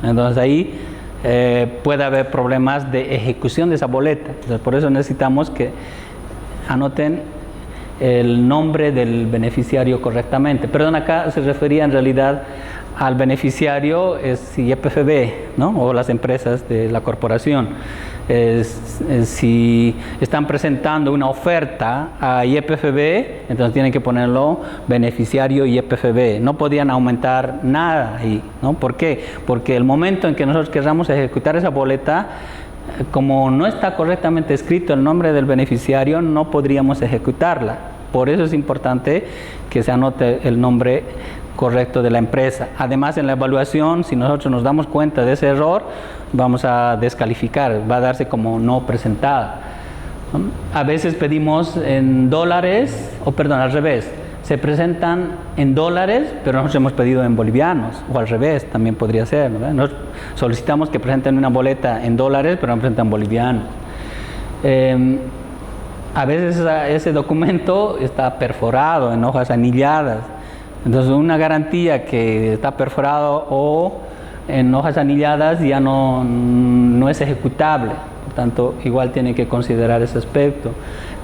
Entonces ahí puede haber problemas de ejecución de esa boleta. Entonces, por eso necesitamos que anoten el nombre del beneficiario correctamente. Perdón, acá se refería en realidad al beneficiario, es YPFB, ¿no? O las empresas de la corporación. Si están presentando una oferta a YPFB, entonces tienen que ponerlo beneficiario YPFB. No podían aumentar nada ahí, ¿no? ¿Por qué? Porque el momento en que nosotros queramos ejecutar esa boleta, como no está correctamente escrito el nombre del beneficiario, no podríamos ejecutarla. Por eso es importante que se anote el nombre correcto de la empresa. Además, en la evaluación, si nosotros nos damos cuenta de ese error, vamos a descalificar, va a darse como no presentada. A veces pedimos en dólares, o perdón, al revés, se presentan en dólares, pero nosotros hemos pedido en bolivianos, o al revés, también podría ser, ¿no? Nosotros solicitamos que presenten una boleta en dólares, pero no presentan bolivianos. A veces ese documento está perforado en hojas anilladas. Entonces, una garantía que está perforado o en hojas anilladas ya no es ejecutable. Por tanto, igual tiene que considerar ese aspecto.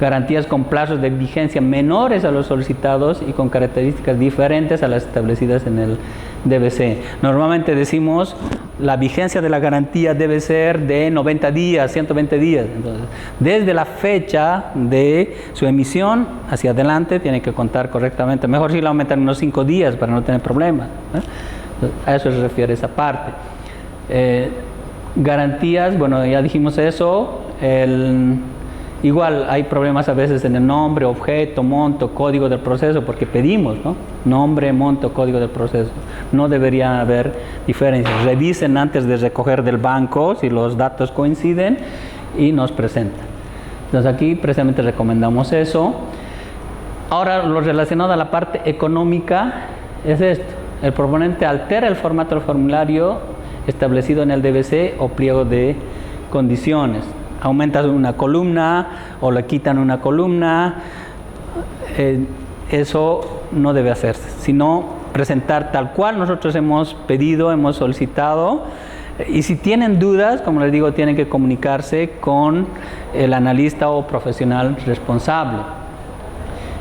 Garantías con plazos de vigencia menores a los solicitados y con características diferentes a las establecidas en el DBC. Normalmente decimos la vigencia de la garantía debe ser de 90 días, 120 días. Entonces, desde la fecha de su emisión hacia adelante tiene que contar correctamente. Mejor si la aumentan unos 5 días para no tener problemas, ¿eh? Entonces, a eso se refiere esa parte. Garantías, bueno, ya dijimos eso. Igual hay problemas a veces en el nombre, objeto, monto, código del proceso, porque pedimos, ¿no? Nombre, monto, código del proceso. No debería haber diferencias. Revisen antes de recoger del banco si los datos coinciden y nos presentan. Entonces aquí precisamente recomendamos eso. Ahora, lo relacionado a la parte económica es esto. El proponente altera el formato del formulario establecido en el DBC o pliego de condiciones. Aumentan una columna o le quitan una columna, eso no debe hacerse, sino presentar tal cual nosotros hemos pedido, hemos solicitado, y si tienen dudas, como les digo, tienen que comunicarse con el analista o profesional responsable.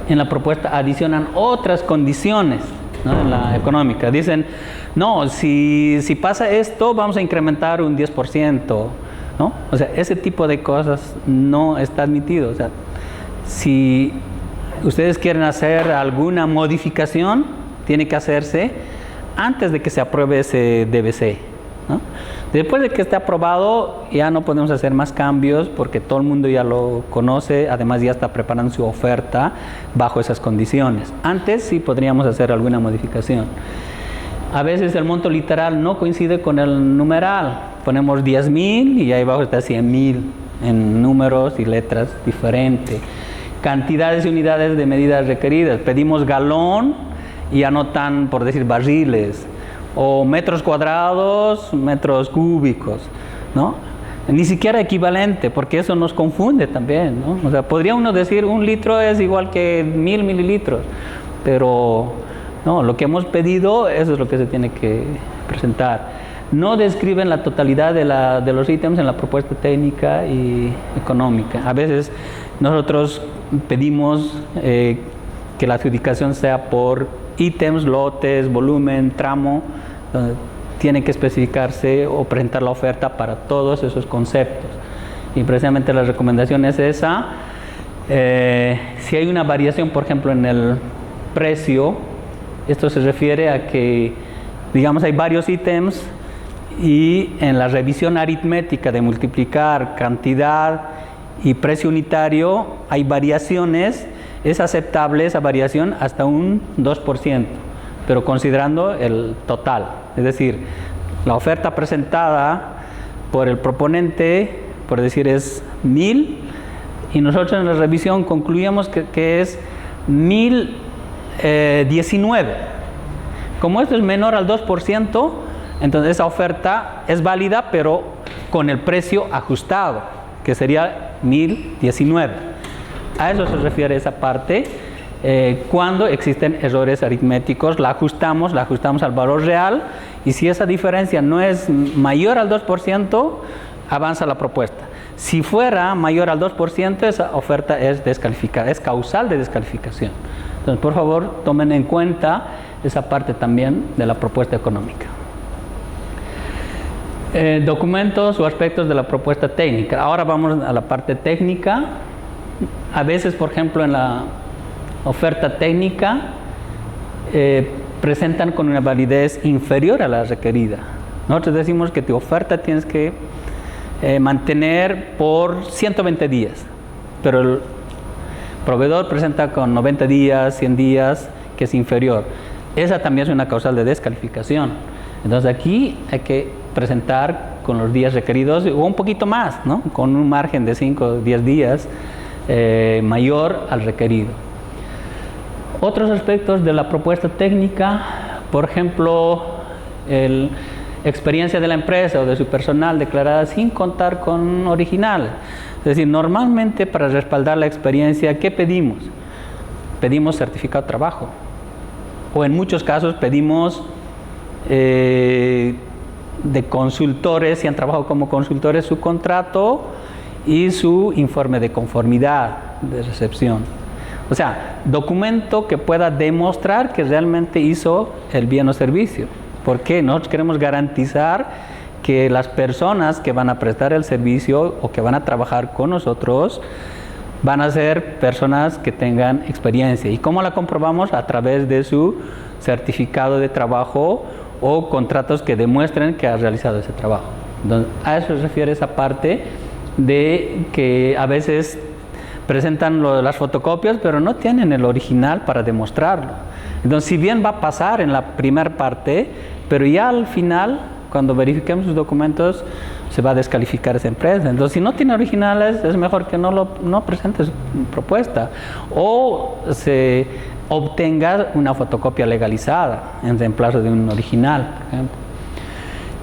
En la propuesta adicionan otras condiciones, ¿no? En la económica, dicen, no, si pasa esto, vamos a incrementar un 10%, ¿no? O sea, ese tipo de cosas no está admitido. O sea, si ustedes quieren hacer alguna modificación, tiene que hacerse antes de que se apruebe ese DBC, ¿no? Después de que esté aprobado, ya no podemos hacer más cambios porque todo el mundo ya lo conoce, además ya está preparando su oferta bajo esas condiciones. Antes sí podríamos hacer alguna modificación. A veces el monto literal no coincide con el numeral. Ponemos 10.000 y ahí abajo está 100.000 en números y letras diferentes. Cantidades y unidades de medidas requeridas. Pedimos galón y anotan, por decir, barriles. O metros cuadrados, metros cúbicos, ¿no? Ni siquiera equivalente, porque eso nos confunde también, ¿no? O sea, podría uno decir 1 litro es igual que 1000 mililitros, pero no, lo que hemos pedido, eso es lo que se tiene que presentar. No describen la totalidad de los ítems en la propuesta técnica y económica. A veces nosotros pedimos que la adjudicación sea por ítems, lotes, volumen, tramo. Tiene que especificarse o presentar la oferta para todos esos conceptos. Y precisamente la recomendación es esa. Si hay una variación, por ejemplo, en el precio, esto se refiere a que, digamos, hay varios ítems y en la revisión aritmética de multiplicar cantidad y precio unitario hay variaciones, es aceptable esa variación hasta un 2%, pero considerando el total. Es decir, la oferta presentada por el proponente, por decir, es 1000 y nosotros en la revisión concluíamos que es 1019. Como esto es menor al 2%, entonces esa oferta es válida, pero con el precio ajustado, que sería 1019. A eso se refiere esa parte. Cuando existen errores aritméticos, la ajustamos al valor real, y si esa diferencia no es mayor al 2%, avanza la propuesta. Si fuera mayor al 2%, esa oferta es descalificada, es causal de descalificación. Entonces, por favor, tomen en cuenta esa parte también de la propuesta económica. Documentos o aspectos de la propuesta técnica. Ahora vamos a la parte técnica. A veces, por ejemplo, en la oferta técnica presentan con una validez inferior a la requerida. Nosotros decimos que tu oferta tienes que mantener por 120 días, pero el proveedor presenta con 90 días, 100 días, que es inferior. Esa también es una causal de descalificación. Entonces aquí hay que presentar con los días requeridos o un poquito más, ¿no? Con un margen de 5 o 10 días mayor al requerido. Otros aspectos de la propuesta técnica, por ejemplo, experiencia de la empresa o de su personal declarada sin contar con originales. Es decir, normalmente para respaldar la experiencia, ¿qué pedimos? Pedimos certificado de trabajo. O en muchos casos pedimos de consultores, si han trabajado como consultores, su contrato y su informe de conformidad de recepción. O sea, documento que pueda demostrar que realmente hizo el bien o servicio. Porque nosotros queremos garantizar que las personas que van a prestar el servicio o que van a trabajar con nosotros van a ser personas que tengan experiencia. ¿Y cómo la comprobamos? A través de su certificado de trabajo o contratos que demuestren que ha realizado ese trabajo. Entonces, a eso se refiere esa parte de que a veces presentan las fotocopias, pero no tienen el original para demostrarlo. Entonces, si bien va a pasar en la primera parte, pero ya al final, cuando verifiquemos sus documentos, se va a descalificar esa empresa. Entonces, si no tiene originales, es mejor que no presente su propuesta. O se obtenga una fotocopia legalizada en reemplazo de un original, por ejemplo.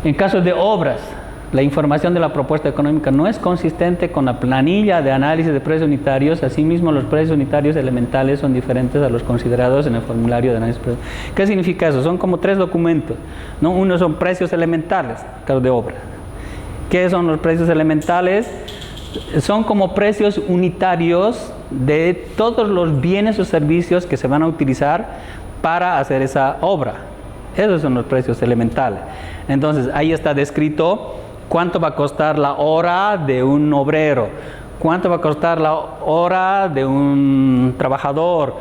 En caso de obras, la información de la propuesta económica no es consistente con la planilla de análisis de precios unitarios. Asimismo, los precios unitarios elementales son diferentes a los considerados en el formulario de análisis de precios. ¿Qué significa eso? Son como 3 documentos, ¿no? Uno son precios elementales, en caso de obras. ¿Qué son los precios elementales? Son como precios unitarios de todos los bienes o servicios que se van a utilizar para hacer esa obra. Esos son los precios elementales. Entonces, ahí está descrito cuánto va a costar la hora de un obrero, cuánto va a costar la hora de un trabajador,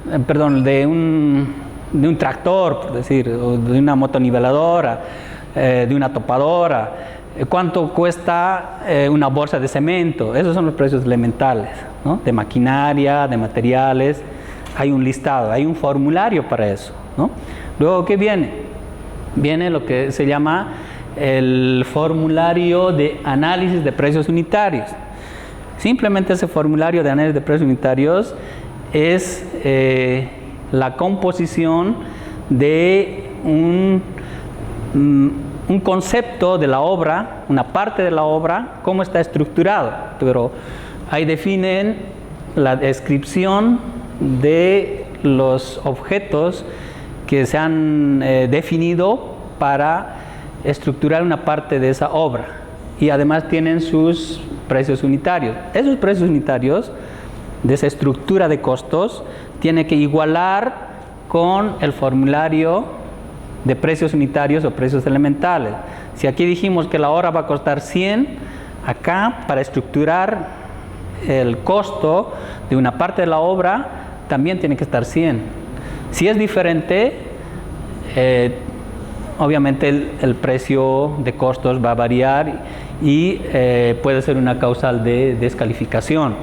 de un tractor, por decir, o de una motoniveladora, de una topadora, cuánto cuesta una bolsa de cemento. Esos son los precios elementales, ¿no? De maquinaria, de materiales. Hay un listado, hay un formulario para eso, ¿no? Luego, ¿qué viene? Viene lo que se llama el formulario de análisis de precios unitarios. Simplemente ese formulario de análisis de precios unitarios es la composición de un concepto de la obra, una parte de la obra, cómo está estructurado. Pero ahí definen la descripción de los objetos que se han definido para estructurar una parte de esa obra, y además tienen sus precios unitarios. Esos precios unitarios de esa estructura de costos tiene que igualar con el formulario de precios unitarios o precios elementales. Si aquí dijimos que la hora va a costar 100, acá para estructurar el costo de una parte de la obra también tiene que estar 100. Si es diferente, obviamente el precio de costos va a variar y puede ser una causal de descalificación,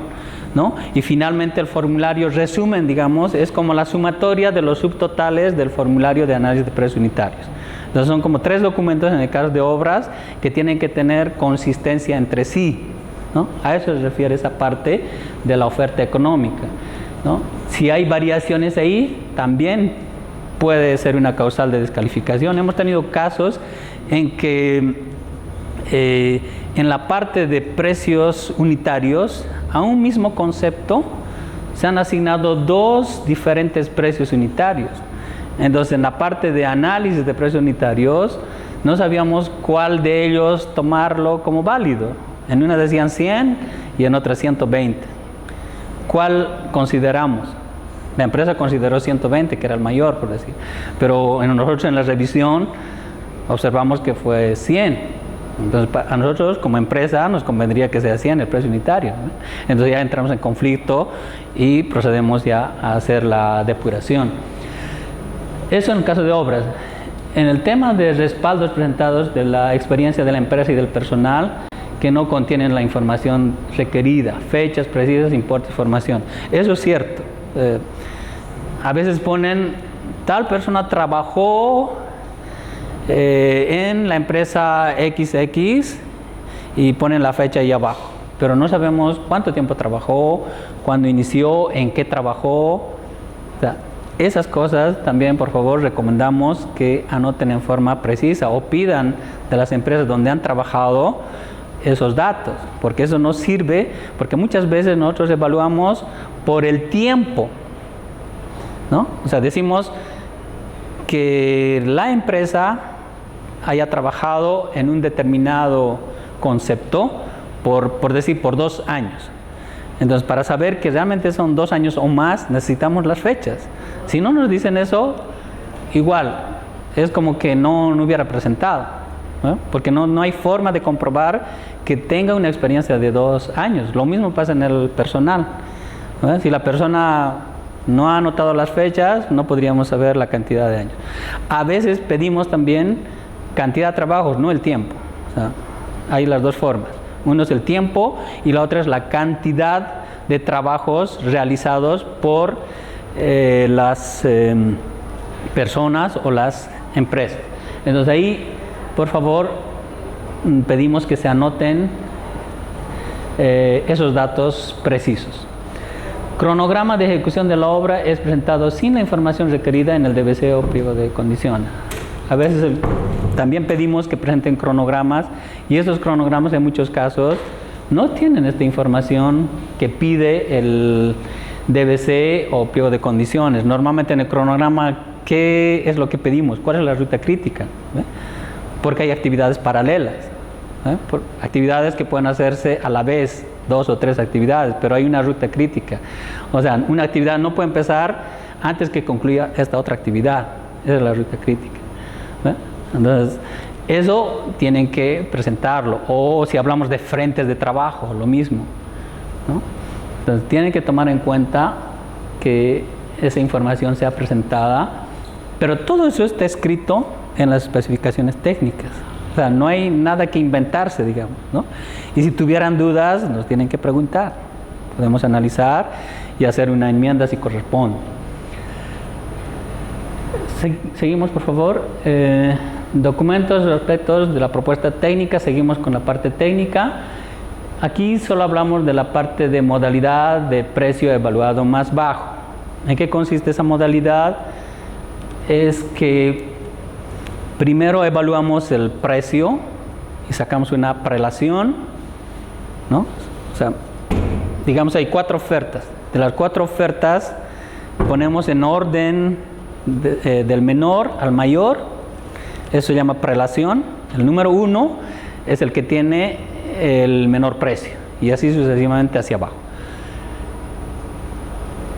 ¿no? Y finalmente el formulario resumen, digamos, es como la sumatoria de los subtotales del formulario de análisis de precios unitarios. Entonces son como 3 documentos en el caso de obras que tienen que tener consistencia entre sí, ¿no? A eso se refiere esa parte de la oferta económica, ¿no? Si hay variaciones ahí, también puede ser una causal de descalificación. Hemos tenido casos en que en la parte de precios unitarios, a un mismo concepto se han asignado 2 diferentes precios unitarios. Entonces, en la parte de análisis de precios unitarios, no sabíamos cuál de ellos tomarlo como válido. En una decían 100 y en otra 120. ¿Cuál consideramos? La empresa consideró 120, que era el mayor, por decir. Pero nosotros en la revisión observamos que fue 100. Entonces, a nosotros como empresa nos convendría que sea 100 el precio unitario, ¿no? Entonces ya entramos en conflicto y procedemos ya a hacer la depuración. Eso en el caso de obras. En el tema de respaldos presentados de la experiencia de la empresa y del personal, que no contienen la información requerida, fechas precisas, importe y formación. Eso es cierto. A veces ponen, tal persona trabajó en la empresa XX y ponen la fecha ahí abajo, pero no sabemos cuánto tiempo trabajó, cuándo inició, en qué trabajó. O sea, esas cosas también, por favor, recomendamos que anoten en forma precisa o pidan de las empresas donde han trabajado esos datos, porque eso nos sirve, porque muchas veces nosotros evaluamos por el tiempo, ¿no? O sea, decimos que la empresa haya trabajado en un determinado concepto por decir, por 2 años. Entonces, para saber que realmente son 2 años o más, necesitamos las fechas. Si no nos dicen eso, igual, es como que no hubiera presentado, ¿no? Porque no hay forma de comprobar que tenga una experiencia de 2 años. Lo mismo pasa en el personal, ¿no? Si la persona no ha anotado las fechas, no podríamos saber la cantidad de años. A veces pedimos también cantidad de trabajos, no el tiempo. O sea, hay las 2 formas. Uno es el tiempo y la otra es la cantidad de trabajos realizados por las personas o las empresas. Entonces ahí, por favor, pedimos que se anoten esos datos precisos. Cronograma de ejecución de la obra es presentado sin la información requerida en el DBC o pliego de condiciones. A veces también pedimos que presenten cronogramas y esos cronogramas en muchos casos no tienen esta información que pide el DBC o pliego de condiciones. Normalmente en el cronograma, ¿qué es lo que pedimos? ¿Cuál es la ruta crítica? Porque hay actividades paralelas, actividades que pueden hacerse a la vez, 2 o 3 actividades, pero hay una ruta crítica. O sea, una actividad no puede empezar antes que concluya esta otra actividad. Esa es la ruta crítica. Entonces, eso tienen que presentarlo. O si hablamos de frentes de trabajo, lo mismo, ¿no? Entonces, tienen que tomar en cuenta que esa información sea presentada, pero todo eso está escrito en las especificaciones técnicas. O sea, no hay nada que inventarse, digamos, ¿no? Y si tuvieran dudas, nos tienen que preguntar. Podemos analizar y hacer una enmienda si corresponde. Seguimos, por favor. Documentos, aspectos de la propuesta técnica. Seguimos con la parte técnica. Aquí solo hablamos de la parte de modalidad de precio evaluado más bajo. ¿En qué consiste esa modalidad? Es que primero evaluamos el precio y sacamos una prelación, ¿no? O sea, digamos hay 4 ofertas. De las 4 ofertas ponemos en orden del menor al mayor. Eso se llama prelación. El número 1 es el que tiene el menor precio y así sucesivamente hacia abajo.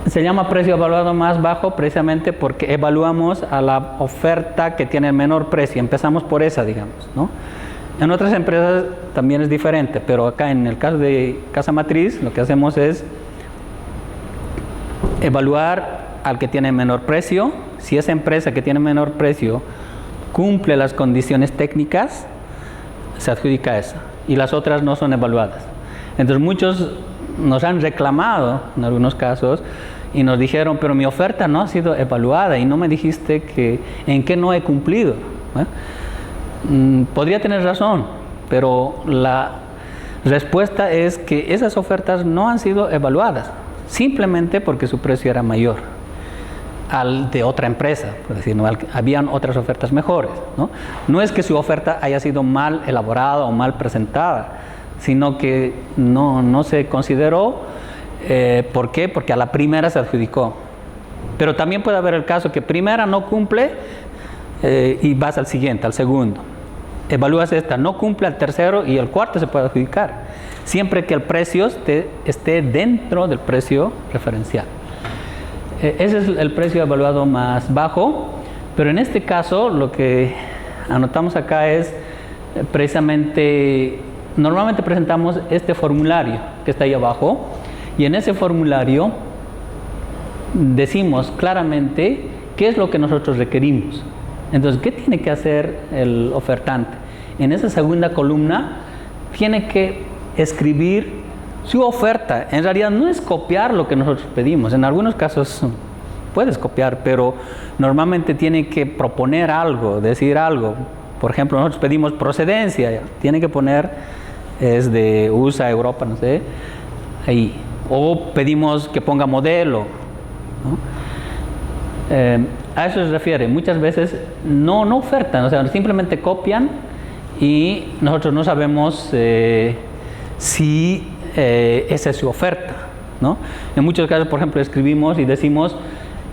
Se llama precio evaluado más bajo precisamente porque evaluamos a la oferta que tiene el menor precio. Empezamos por esa, digamos, ¿no? En otras empresas también es diferente, pero acá en el caso de Casa Matriz lo que hacemos es evaluar al que tiene menor precio. Si esa empresa que tiene menor precio cumple las condiciones técnicas, se adjudica esa y las otras no son evaluadas. Entonces muchos nos han reclamado en algunos casos y nos dijeron, pero mi oferta no ha sido evaluada y no me dijiste que en qué no he cumplido. Podría tener razón, pero la respuesta es que esas ofertas no han sido evaluadas, simplemente porque su precio era mayor al de otra empresa, por decir, ¿no? Habían otras ofertas mejores, ¿no? No es que su oferta haya sido mal elaborada o mal presentada, sino que no se consideró ¿Por qué? Porque a la primera se adjudicó. Pero también puede haber el caso que primera no cumple y vas al siguiente, al segundo. Evalúas esta, no cumple al tercero y el cuarto se puede adjudicar. Siempre que el precio esté dentro del precio referencial. Ese es el precio evaluado más bajo, pero en este caso lo que anotamos acá es precisamente, normalmente presentamos este formulario que está ahí abajo, y en ese formulario decimos claramente qué es lo que nosotros requerimos. Entonces, ¿qué tiene que hacer el ofertante? En esa segunda columna tiene que escribir su oferta. En realidad no es copiar lo que nosotros pedimos. En algunos casos puedes copiar, pero normalmente tiene que proponer algo, decir algo. Por ejemplo, nosotros pedimos procedencia, tiene que poner, es de USA, Europa, no sé, ahí. O pedimos que ponga modelo, ¿no? A eso se refiere. Muchas veces no ofertan, o sea, simplemente copian y nosotros no sabemos si esa es su oferta, ¿no? En muchos casos, por ejemplo, escribimos y decimos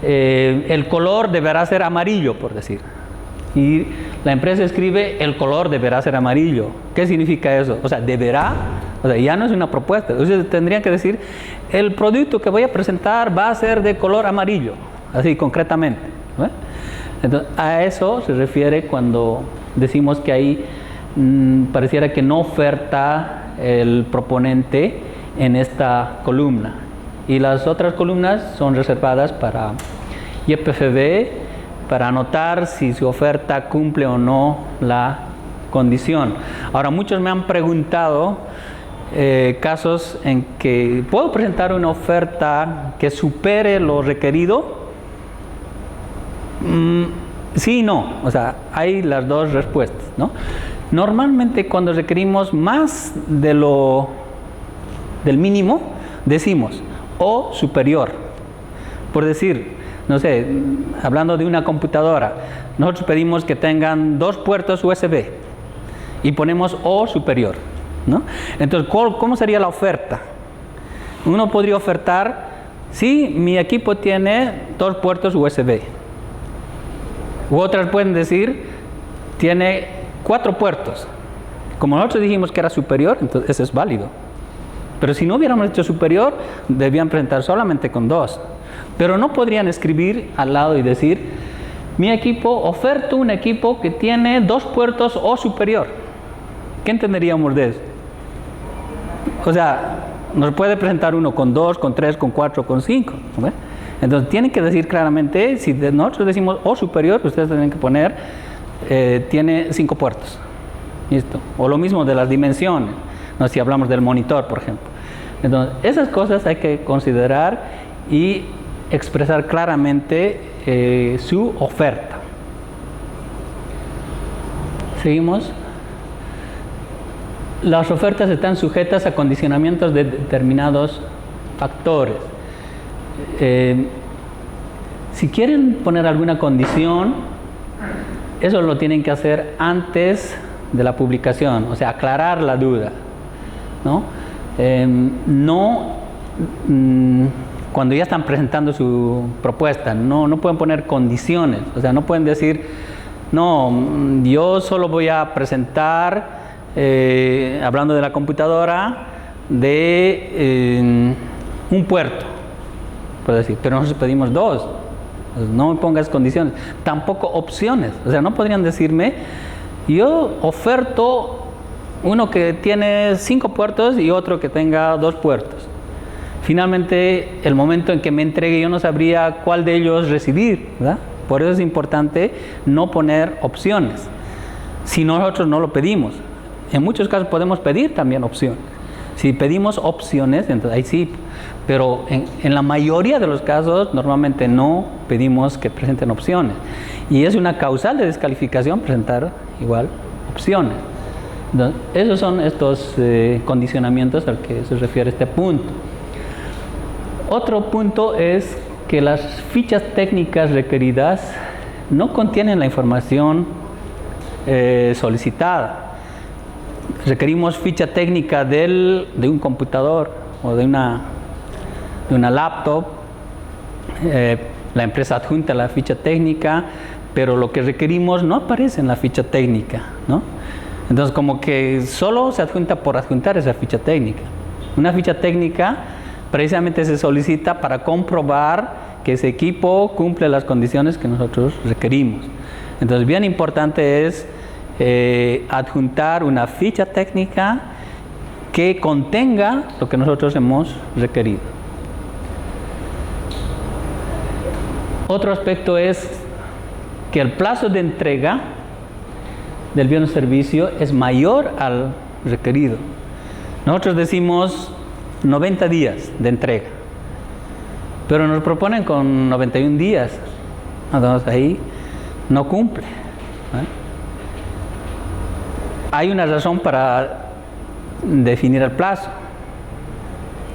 el color deberá ser amarillo, por decir. Y la empresa escribe el color deberá ser amarillo. ¿Qué significa eso? O sea, deberá, o sea, ya no es una propuesta. Ustedes tendrían que decir el producto que voy a presentar va a ser de color amarillo, así concretamente, ¿no? Entonces, a eso se refiere cuando decimos que ahí pareciera que no oferta el proponente en esta columna. Y las otras columnas son reservadas para YPFB, para anotar si su oferta cumple o no la condición. Ahora, muchos me han preguntado casos en que ¿puedo presentar una oferta que supere lo requerido? Sí y no, o sea, hay las dos respuestas, ¿no? Normalmente cuando requerimos más del mínimo, decimos o superior. Por decir, no sé, hablando de una computadora, nosotros pedimos que tengan 2 puertos USB y ponemos o superior, ¿no? Entonces, ¿cómo sería la oferta? Uno podría ofertar, sí, mi equipo tiene 2 puertos USB. U otras pueden decir, tiene 4 puertos. Como nosotros dijimos que era superior, entonces eso es válido. Pero si no hubiéramos hecho superior, debían presentar solamente con 2. Pero no podrían escribir al lado y decir, mi equipo, oferto un equipo que tiene 2 puertos o superior. ¿Qué entenderíamos de eso? O sea, nos puede presentar uno con 2, con 3, con 4, con 5. ¿Okay? Entonces, tienen que decir claramente, si nosotros decimos o superior, ustedes tienen que poner, tiene 5 puertos. ¿Listo? O lo mismo de las dimensiones, ¿no? Si hablamos del monitor, por ejemplo. Entonces, esas cosas hay que considerar y expresar claramente su oferta. Seguimos. Las ofertas están sujetas a condicionamientos de determinados factores. Si quieren poner alguna condición, eso lo tienen que hacer antes de la publicación, o sea, aclarar la duda, ¿no? Cuando ya están presentando su propuesta, no pueden poner condiciones, o sea, no pueden decir, no, yo solo voy a presentar, hablando de la computadora, de un puerto, puedo decir, pero nosotros pedimos 2, pues no me pongas condiciones, tampoco opciones, o sea, no podrían decirme, yo oferto uno que tiene 5 puertos y otro que tenga 2 puertos. Finalmente, el momento en que me entregue, yo no sabría cuál de ellos recibir, ¿verdad? Por eso es importante no poner opciones, si nosotros no lo pedimos. En muchos casos podemos pedir también opciones. Si pedimos opciones, entonces ahí sí, pero en la mayoría de los casos normalmente no pedimos que presenten opciones. Y es una causal de descalificación presentar igual opciones. Entonces, esos son estos condicionamientos al que se refiere este punto. Otro punto es que las fichas técnicas requeridas no contienen la información solicitada. Requerimos ficha técnica de un computador o de una de una laptop, la empresa adjunta la ficha técnica, pero lo que requerimos no aparece en la ficha técnica, ¿no? Entonces, como que solo se adjunta por adjuntar esa ficha técnica. Una ficha técnica precisamente se solicita para comprobar que ese equipo cumple las condiciones que nosotros requerimos. Entonces, bien importante es adjuntar una ficha técnica que contenga lo que nosotros hemos requerido. Otro aspecto es que el plazo de entrega del bien o servicio es mayor al requerido. Nosotros decimos 90 días de entrega, pero nos proponen con 91 días. Entonces ahí no cumple, ¿eh? Hay una razón para definir el plazo.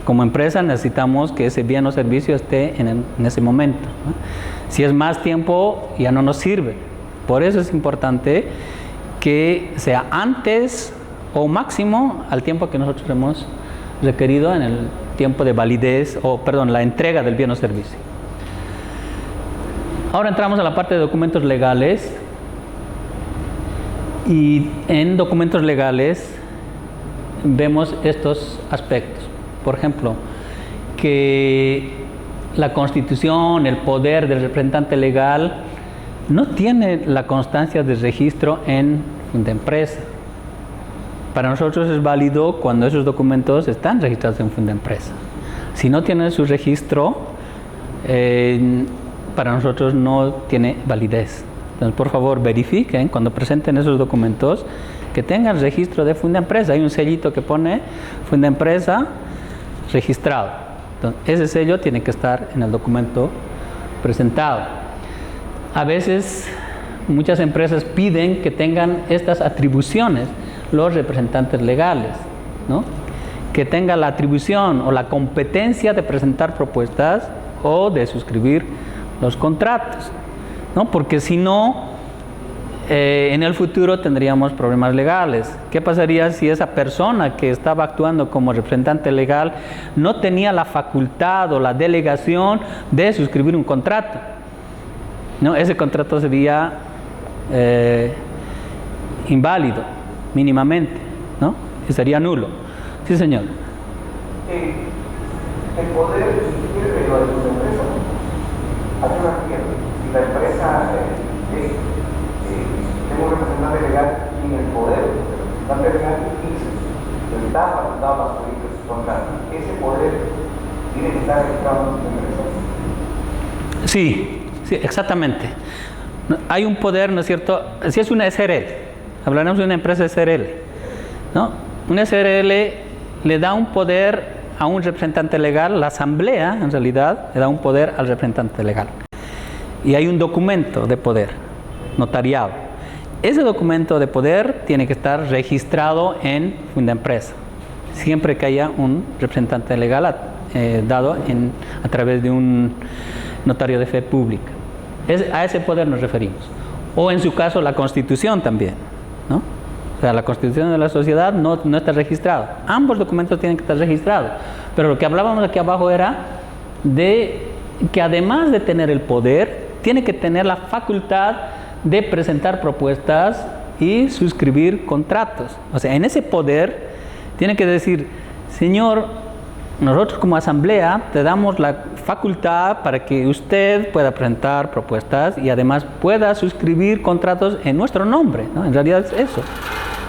Como empresa necesitamos que ese bien o servicio esté en ese momento, ¿no? Si es más tiempo ya no nos sirve. Por eso es importante que sea antes o máximo al tiempo que nosotros hemos requerido en el tiempo de validez, la entrega del bien o servicio. Ahora entramos a la parte de documentos legales. Y en documentos legales vemos estos aspectos. Por ejemplo, que la constitución, el poder del representante legal no tiene la constancia de registro en Fundempresa. Para nosotros es válido cuando esos documentos están registrados en Fundempresa. Si no tienen su registro, para nosotros no tiene validez. Entonces, por favor, verifiquen cuando presenten esos documentos que tengan registro de Fundempresa. Hay un sellito que pone Fundempresa registrado. Entonces, ese sello tiene que estar en el documento presentado. A veces, muchas empresas piden que tengan estas atribuciones los representantes legales, ¿no? Que tenga la atribución o la competencia de presentar propuestas o de suscribir los contratos, ¿no? Porque si no, en el futuro tendríamos problemas legales. ¿Qué pasaría si esa persona que estaba actuando como representante legal no tenía la facultad o la delegación de suscribir un contrato? ¿No? Ese contrato sería inválido, mínimamente, ¿no? Y sería nulo. Sí, señor. El poder de lo de tus empresas, ¿a qué me refiero? Si la empresa tiene un representante legal y el poder del representante legal dice que está facultado para suscribir sus contratos, ese poder tiene que estar registrado en tus empresas. Sí, exactamente. Hay un poder, ¿no es cierto? Si es una SRL, hablaremos de una empresa SRL, ¿no? Una SRL le da un poder a un representante legal, la asamblea en realidad le da un poder al representante legal. Y hay un documento de poder, notariado. Ese documento de poder tiene que estar registrado en Fundempresa, siempre que haya un representante legal dado a través de un notario de fe pública. A ese poder nos referimos. O en su caso la Constitución también, ¿no? O sea, la Constitución de la sociedad no está registrado. Ambos documentos tienen que estar registrados. Pero lo que hablábamos aquí abajo era de que además de tener el poder, tiene que tener la facultad de presentar propuestas y suscribir contratos. O sea, en ese poder tiene que decir, señor, nosotros como asamblea te damos la facultad para que usted pueda presentar propuestas y además pueda suscribir contratos en nuestro nombre, ¿no? En realidad es eso,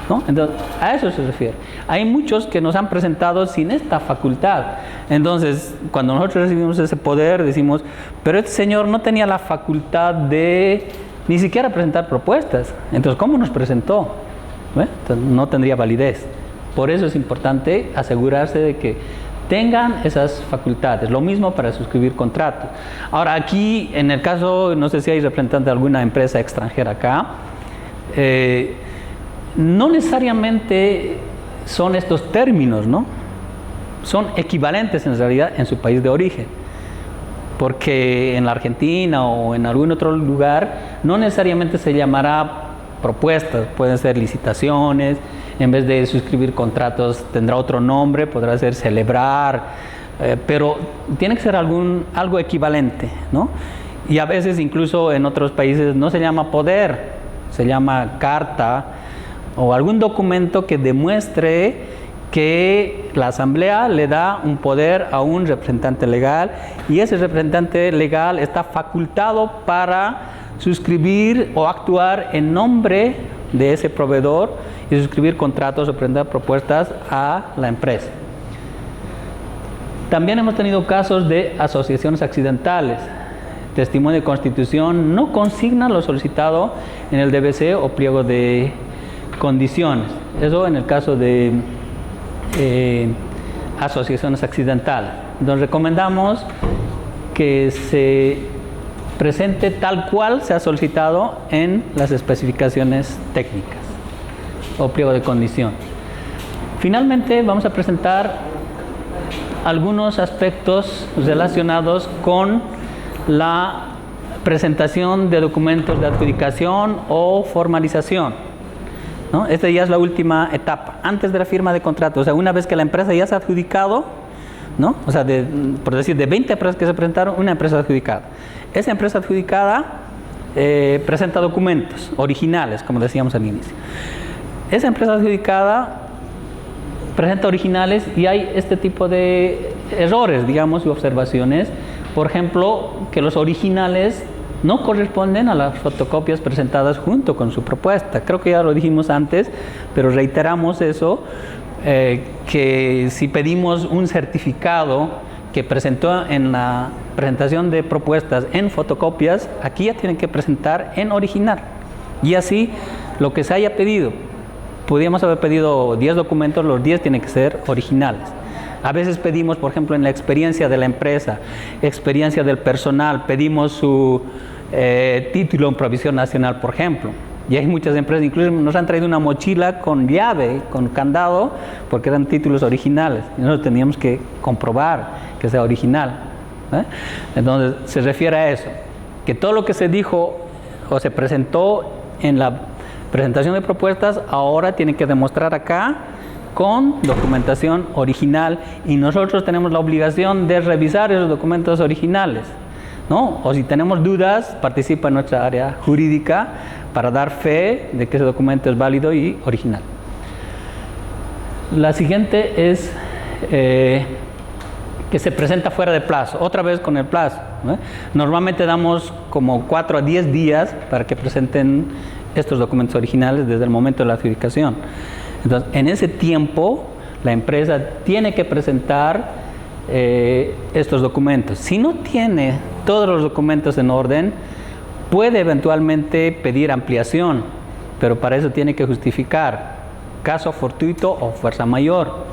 ¿no? Entonces, a eso se refiere. Hay muchos que nos han presentado sin esta facultad. Entonces, cuando nosotros recibimos ese poder, decimos, pero este señor no tenía la facultad de ni siquiera presentar propuestas. Entonces, ¿cómo nos presentó? Entonces, no tendría validez. Por eso es importante asegurarse de que tengan esas facultades. Lo mismo para suscribir contratos. Ahora, aquí, en el caso, no sé si hay representante de alguna empresa extranjera acá, no necesariamente son estos términos, ¿no? Son equivalentes en realidad en su país de origen. Porque en la Argentina o en algún otro lugar no necesariamente se llamará propuestas, pueden ser licitaciones, en vez de suscribir contratos tendrá otro nombre, podrá ser celebrar pero tiene que ser algo equivalente, ¿no? Y a veces incluso en otros países no se llama poder, se llama carta o algún documento que demuestre que la asamblea le da un poder a un representante legal y ese representante legal está facultado para suscribir o actuar en nombre de ese proveedor y suscribir contratos o presentar propuestas a la empresa. También hemos tenido casos de asociaciones accidentales. Testimonio de constitución no consigna lo solicitado en el DBC o pliego de condiciones. Eso en el caso de asociaciones accidentales. Nos recomendamos que se presente tal cual se ha solicitado en las especificaciones técnicas o pliego de condición. Finalmente vamos a presentar algunos aspectos relacionados con la presentación de documentos de adjudicación o formalización, ¿no? Esta ya es la última etapa, antes de la firma de contrato. O sea, una vez que la empresa ya se ha adjudicado, ¿no? O sea, por decir, de 20 empresas que se presentaron, una empresa adjudicada. Esa empresa adjudicada presenta documentos originales, como decíamos al inicio. Esa empresa adjudicada presenta originales y hay este tipo de errores, digamos, y observaciones. Por ejemplo, que los originales no corresponden a las fotocopias presentadas junto con su propuesta. Creo que ya lo dijimos antes, pero reiteramos eso, que si pedimos un certificado que presentó en la presentación de propuestas en fotocopias, aquí ya tienen que presentar en original. Y así, lo que se haya pedido, podríamos haber pedido 10 documentos, los 10 tienen que ser originales. A veces pedimos, por ejemplo, en la experiencia de la empresa, experiencia del personal, pedimos su título en provisión nacional, por ejemplo. Y hay muchas empresas, incluso nos han traído una mochila con llave, con candado, porque eran títulos originales. Y nosotros teníamos que comprobar que sea original. Entonces, se refiere a eso, que todo lo que se dijo o se presentó en la presentación de propuestas, ahora tiene que demostrar acá con documentación original y nosotros tenemos la obligación de revisar esos documentos originales, ¿no? O si tenemos dudas, participa en nuestra área jurídica para dar fe de que ese documento es válido y original. La siguiente es que se presenta fuera de plazo, otra vez con el plazo, ¿no? Normalmente damos como 4 a 10 días para que presenten estos documentos originales desde el momento de la adjudicación. Entonces, en ese tiempo, la empresa tiene que presentar estos documentos. Si no tiene todos los documentos en orden, puede eventualmente pedir ampliación, pero para eso tiene que justificar caso fortuito o fuerza mayor.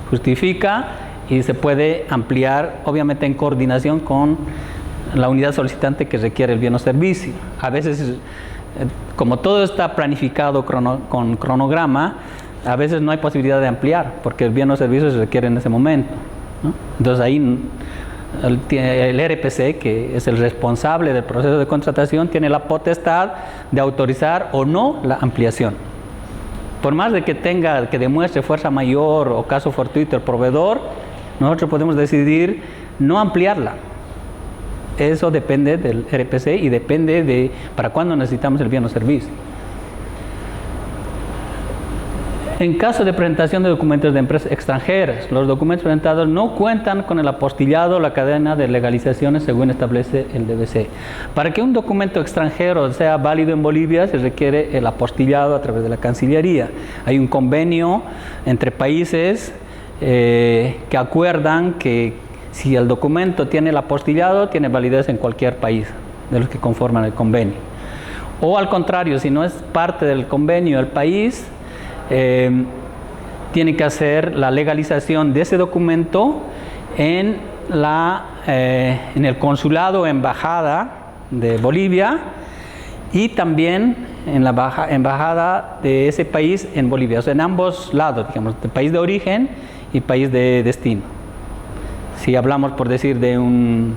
Justifica y se puede ampliar, obviamente en coordinación con la unidad solicitante que requiere el bien o servicio. A veces, como todo está planificado con cronograma, a veces no hay posibilidad de ampliar, porque el bien o servicio se requiere en ese momento, ¿no? Entonces ahí el RPC, que es el responsable del proceso de contratación, tiene la potestad de autorizar o no la ampliación. Por más de que demuestre fuerza mayor o caso fortuito el proveedor, nosotros podemos decidir no ampliarla. Eso depende del RPC y depende de para cuándo necesitamos el bien o servicio. En caso de presentación de documentos de empresas extranjeras, los documentos presentados no cuentan con el apostillado o la cadena de legalizaciones según establece el DBC. Para que un documento extranjero sea válido en Bolivia, se requiere el apostillado a través de la Cancillería. Hay un convenio entre países que acuerdan que si el documento tiene el apostillado, tiene validez en cualquier país de los que conforman el convenio. O al contrario, si no es parte del convenio el país, tiene que hacer la legalización de ese documento en el consulado o embajada de Bolivia y también en la embajada de ese país en Bolivia, o sea, en ambos lados, digamos, el país de origen y país de destino. Si hablamos, por decir, de un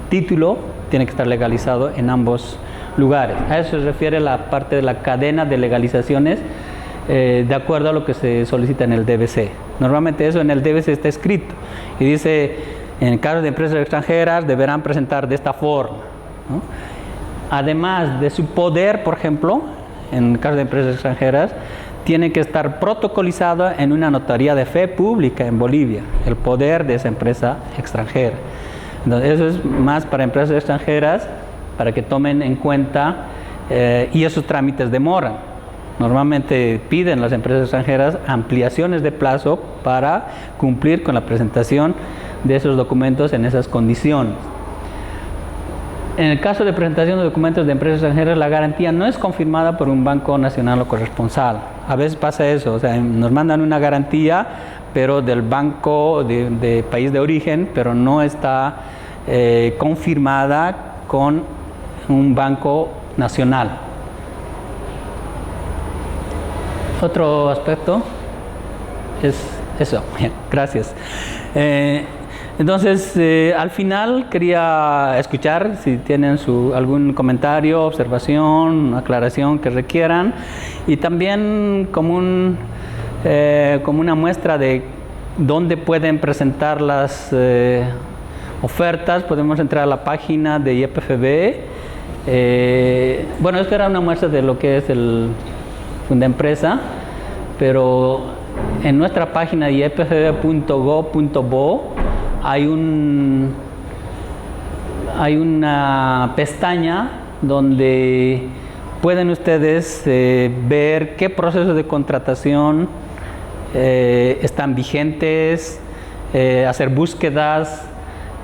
título, tiene que estar legalizado en ambos lugares. A eso se refiere la parte de la cadena de legalizaciones, de acuerdo a lo que se solicita en el DBC. Normalmente eso en el DBC está escrito. Y dice, en el caso de empresas extranjeras, deberán presentar de esta forma, ¿no? Además de su poder, por ejemplo, en el caso de empresas extranjeras, tiene que estar protocolizado en una notaría de fe pública en Bolivia, el poder de esa empresa extranjera. Entonces, eso es más para empresas extranjeras, para que tomen en cuenta, y esos trámites demoran. Normalmente piden las empresas extranjeras ampliaciones de plazo para cumplir con la presentación de esos documentos en esas condiciones. En el caso de presentación de documentos de empresas extranjeras, la garantía no es confirmada por un banco nacional o corresponsal. A veces pasa eso, o sea, nos mandan una garantía, pero del banco de país de origen, pero no está confirmada con un banco nacional. Otro aspecto es eso. Bien, gracias. Entonces, al final quería escuchar si tienen algún comentario, observación, aclaración que requieran, y también como una muestra de dónde pueden presentar las ofertas. Podemos entrar a la página de YPFB. Bueno, esto era una muestra de lo que es el Fundempresa, pero en nuestra página ypfb.go.bo hay una pestaña donde pueden ustedes ver qué procesos de contratación están vigentes, hacer búsquedas,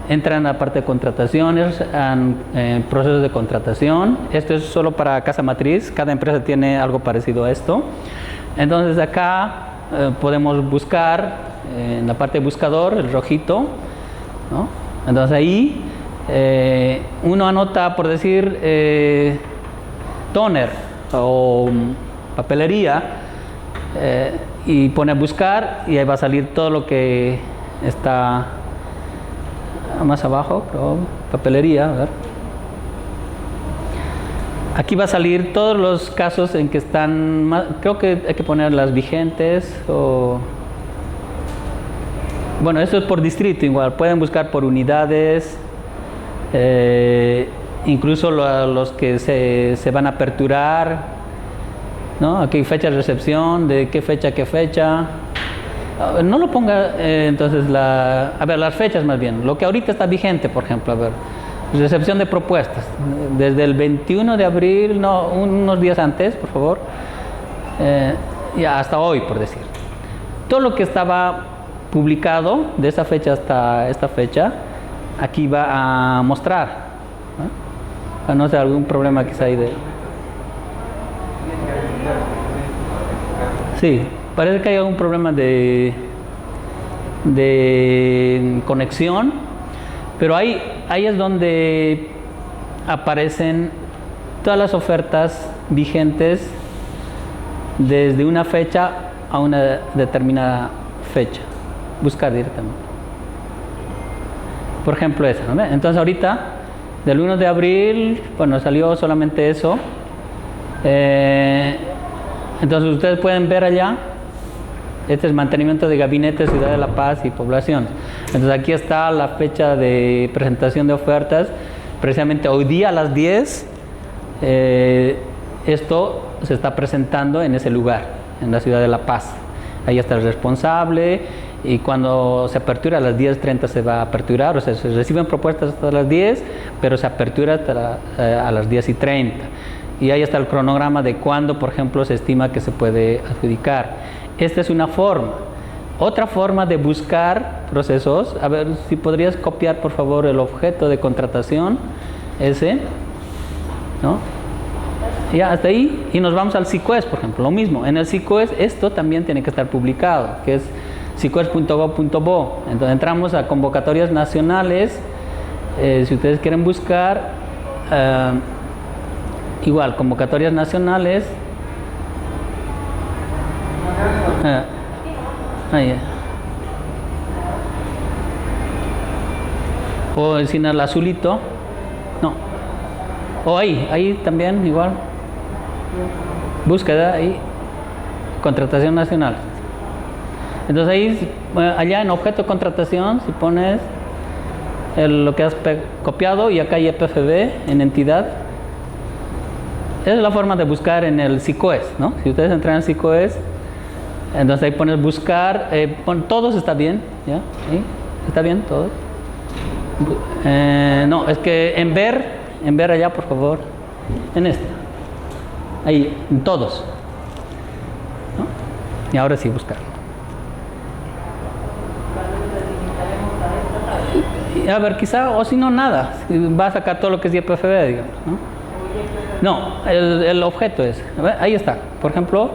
entran a la parte de contrataciones, procesos de contratación. Esto es solo para casa matriz, cada empresa tiene algo parecido a esto. Entonces acá podemos buscar en la parte de buscador, el rojito, ¿no? Entonces ahí uno anota, por decir, toner o papelería, y pone buscar, y ahí va a salir todo lo que está más abajo, pero papelería, a ver. Aquí va a salir todos los casos en que están, creo que hay que poner las vigentes, o bueno, esto es por distrito igual, pueden buscar por unidades, incluso los que se van a aperturar, ¿no? Aquí fecha de recepción, de qué fecha a qué fecha. No lo ponga, entonces, a ver, las fechas más bien, lo que ahorita está vigente, por ejemplo, a ver, recepción de propuestas, desde el 21 de abril, no, unos días antes, por favor, ya hasta hoy, por decir. Todo lo que estaba publicado de esa fecha hasta esta fecha, aquí va a mostrar, ¿no? No sé, algún problema quizá ahí de... Sí. Parece que hay algún problema de conexión, pero ahí es donde aparecen todas las ofertas vigentes desde una fecha a una determinada fecha. Buscar directamente. Por ejemplo, esa, ¿no? Entonces ahorita, del 1 de abril, bueno, salió solamente eso. Entonces ustedes pueden ver allá. Este es mantenimiento de gabinetes, Ciudad de La Paz y población. Entonces aquí está la fecha de presentación de ofertas. Precisamente hoy día a las 10, esto se está presentando en ese lugar, en la Ciudad de La Paz. Ahí está el responsable, y cuando se apertura a las 10:30 se va a aperturar, o sea, se reciben propuestas hasta las 10, pero se apertura hasta a las 10:30. Y ahí está el cronograma de cuándo, por ejemplo, se estima que se puede adjudicar. Esta es una forma. Otra forma de buscar procesos, a ver si podrías copiar por favor el objeto de contratación, ese, ¿no? Ya, hasta ahí, y nos vamos al SICUES, por ejemplo, lo mismo. En el SICUES esto también tiene que estar publicado, que es sicues.gov.bo. Entonces entramos a convocatorias nacionales, si ustedes quieren buscar, igual, convocatorias nacionales. O encima el azulito, no, o ahí también igual, búsqueda ahí, contratación nacional. Entonces ahí, allá en objeto de contratación, si pones lo que has copiado y acá hay YPFB en entidad, esa es la forma de buscar en el SICOES, ¿no? Si ustedes entran en SICOES, entonces ahí pones buscar, todos está bien, ¿ya? ¿Sí? ¿Está bien todos? No, es que en ver allá, por favor, en esta, ahí, en todos, ¿no? Y ahora sí buscar. Y a ver, quizá, o si no, nada, va a sacar todo lo que es YPFB, digamos, ¿no? No, el objeto es, ahí está, por ejemplo,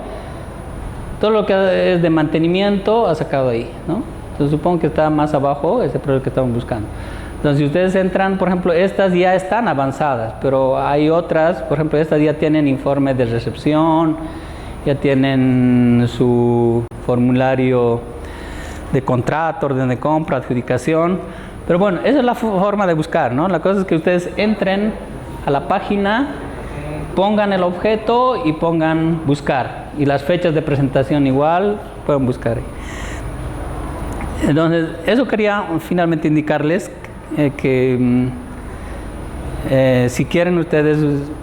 todo lo que es de mantenimiento ha sacado ahí, ¿no? Entonces supongo que está más abajo ese producto que estamos buscando. Entonces si ustedes entran, por ejemplo, estas ya están avanzadas, pero hay otras, por ejemplo, estas ya tienen informe de recepción, ya tienen su formulario de contrato, orden de compra, adjudicación. Pero bueno, esa es la forma de buscar, ¿no? La cosa es que ustedes entren a la página, pongan el objeto y pongan buscar. Y las fechas de presentación igual, pueden buscar ahí. Entonces, eso quería finalmente indicarles que si quieren ustedes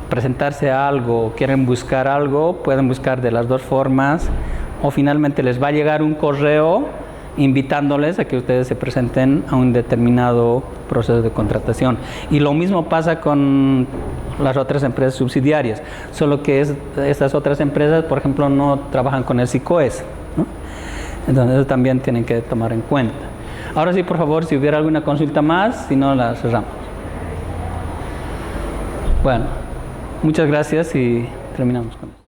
presentarse a algo o quieren buscar algo, pueden buscar de las dos formas, o finalmente les va a llegar un correo invitándoles a que ustedes se presenten a un determinado proceso de contratación. Y lo mismo pasa con las otras empresas subsidiarias, solo que estas otras empresas, por ejemplo, no trabajan con el SICOES, ¿no? Entonces eso también tienen que tomar en cuenta. Ahora sí, por favor, si hubiera alguna consulta más, si no, la cerramos. Bueno, muchas gracias y terminamos con eso.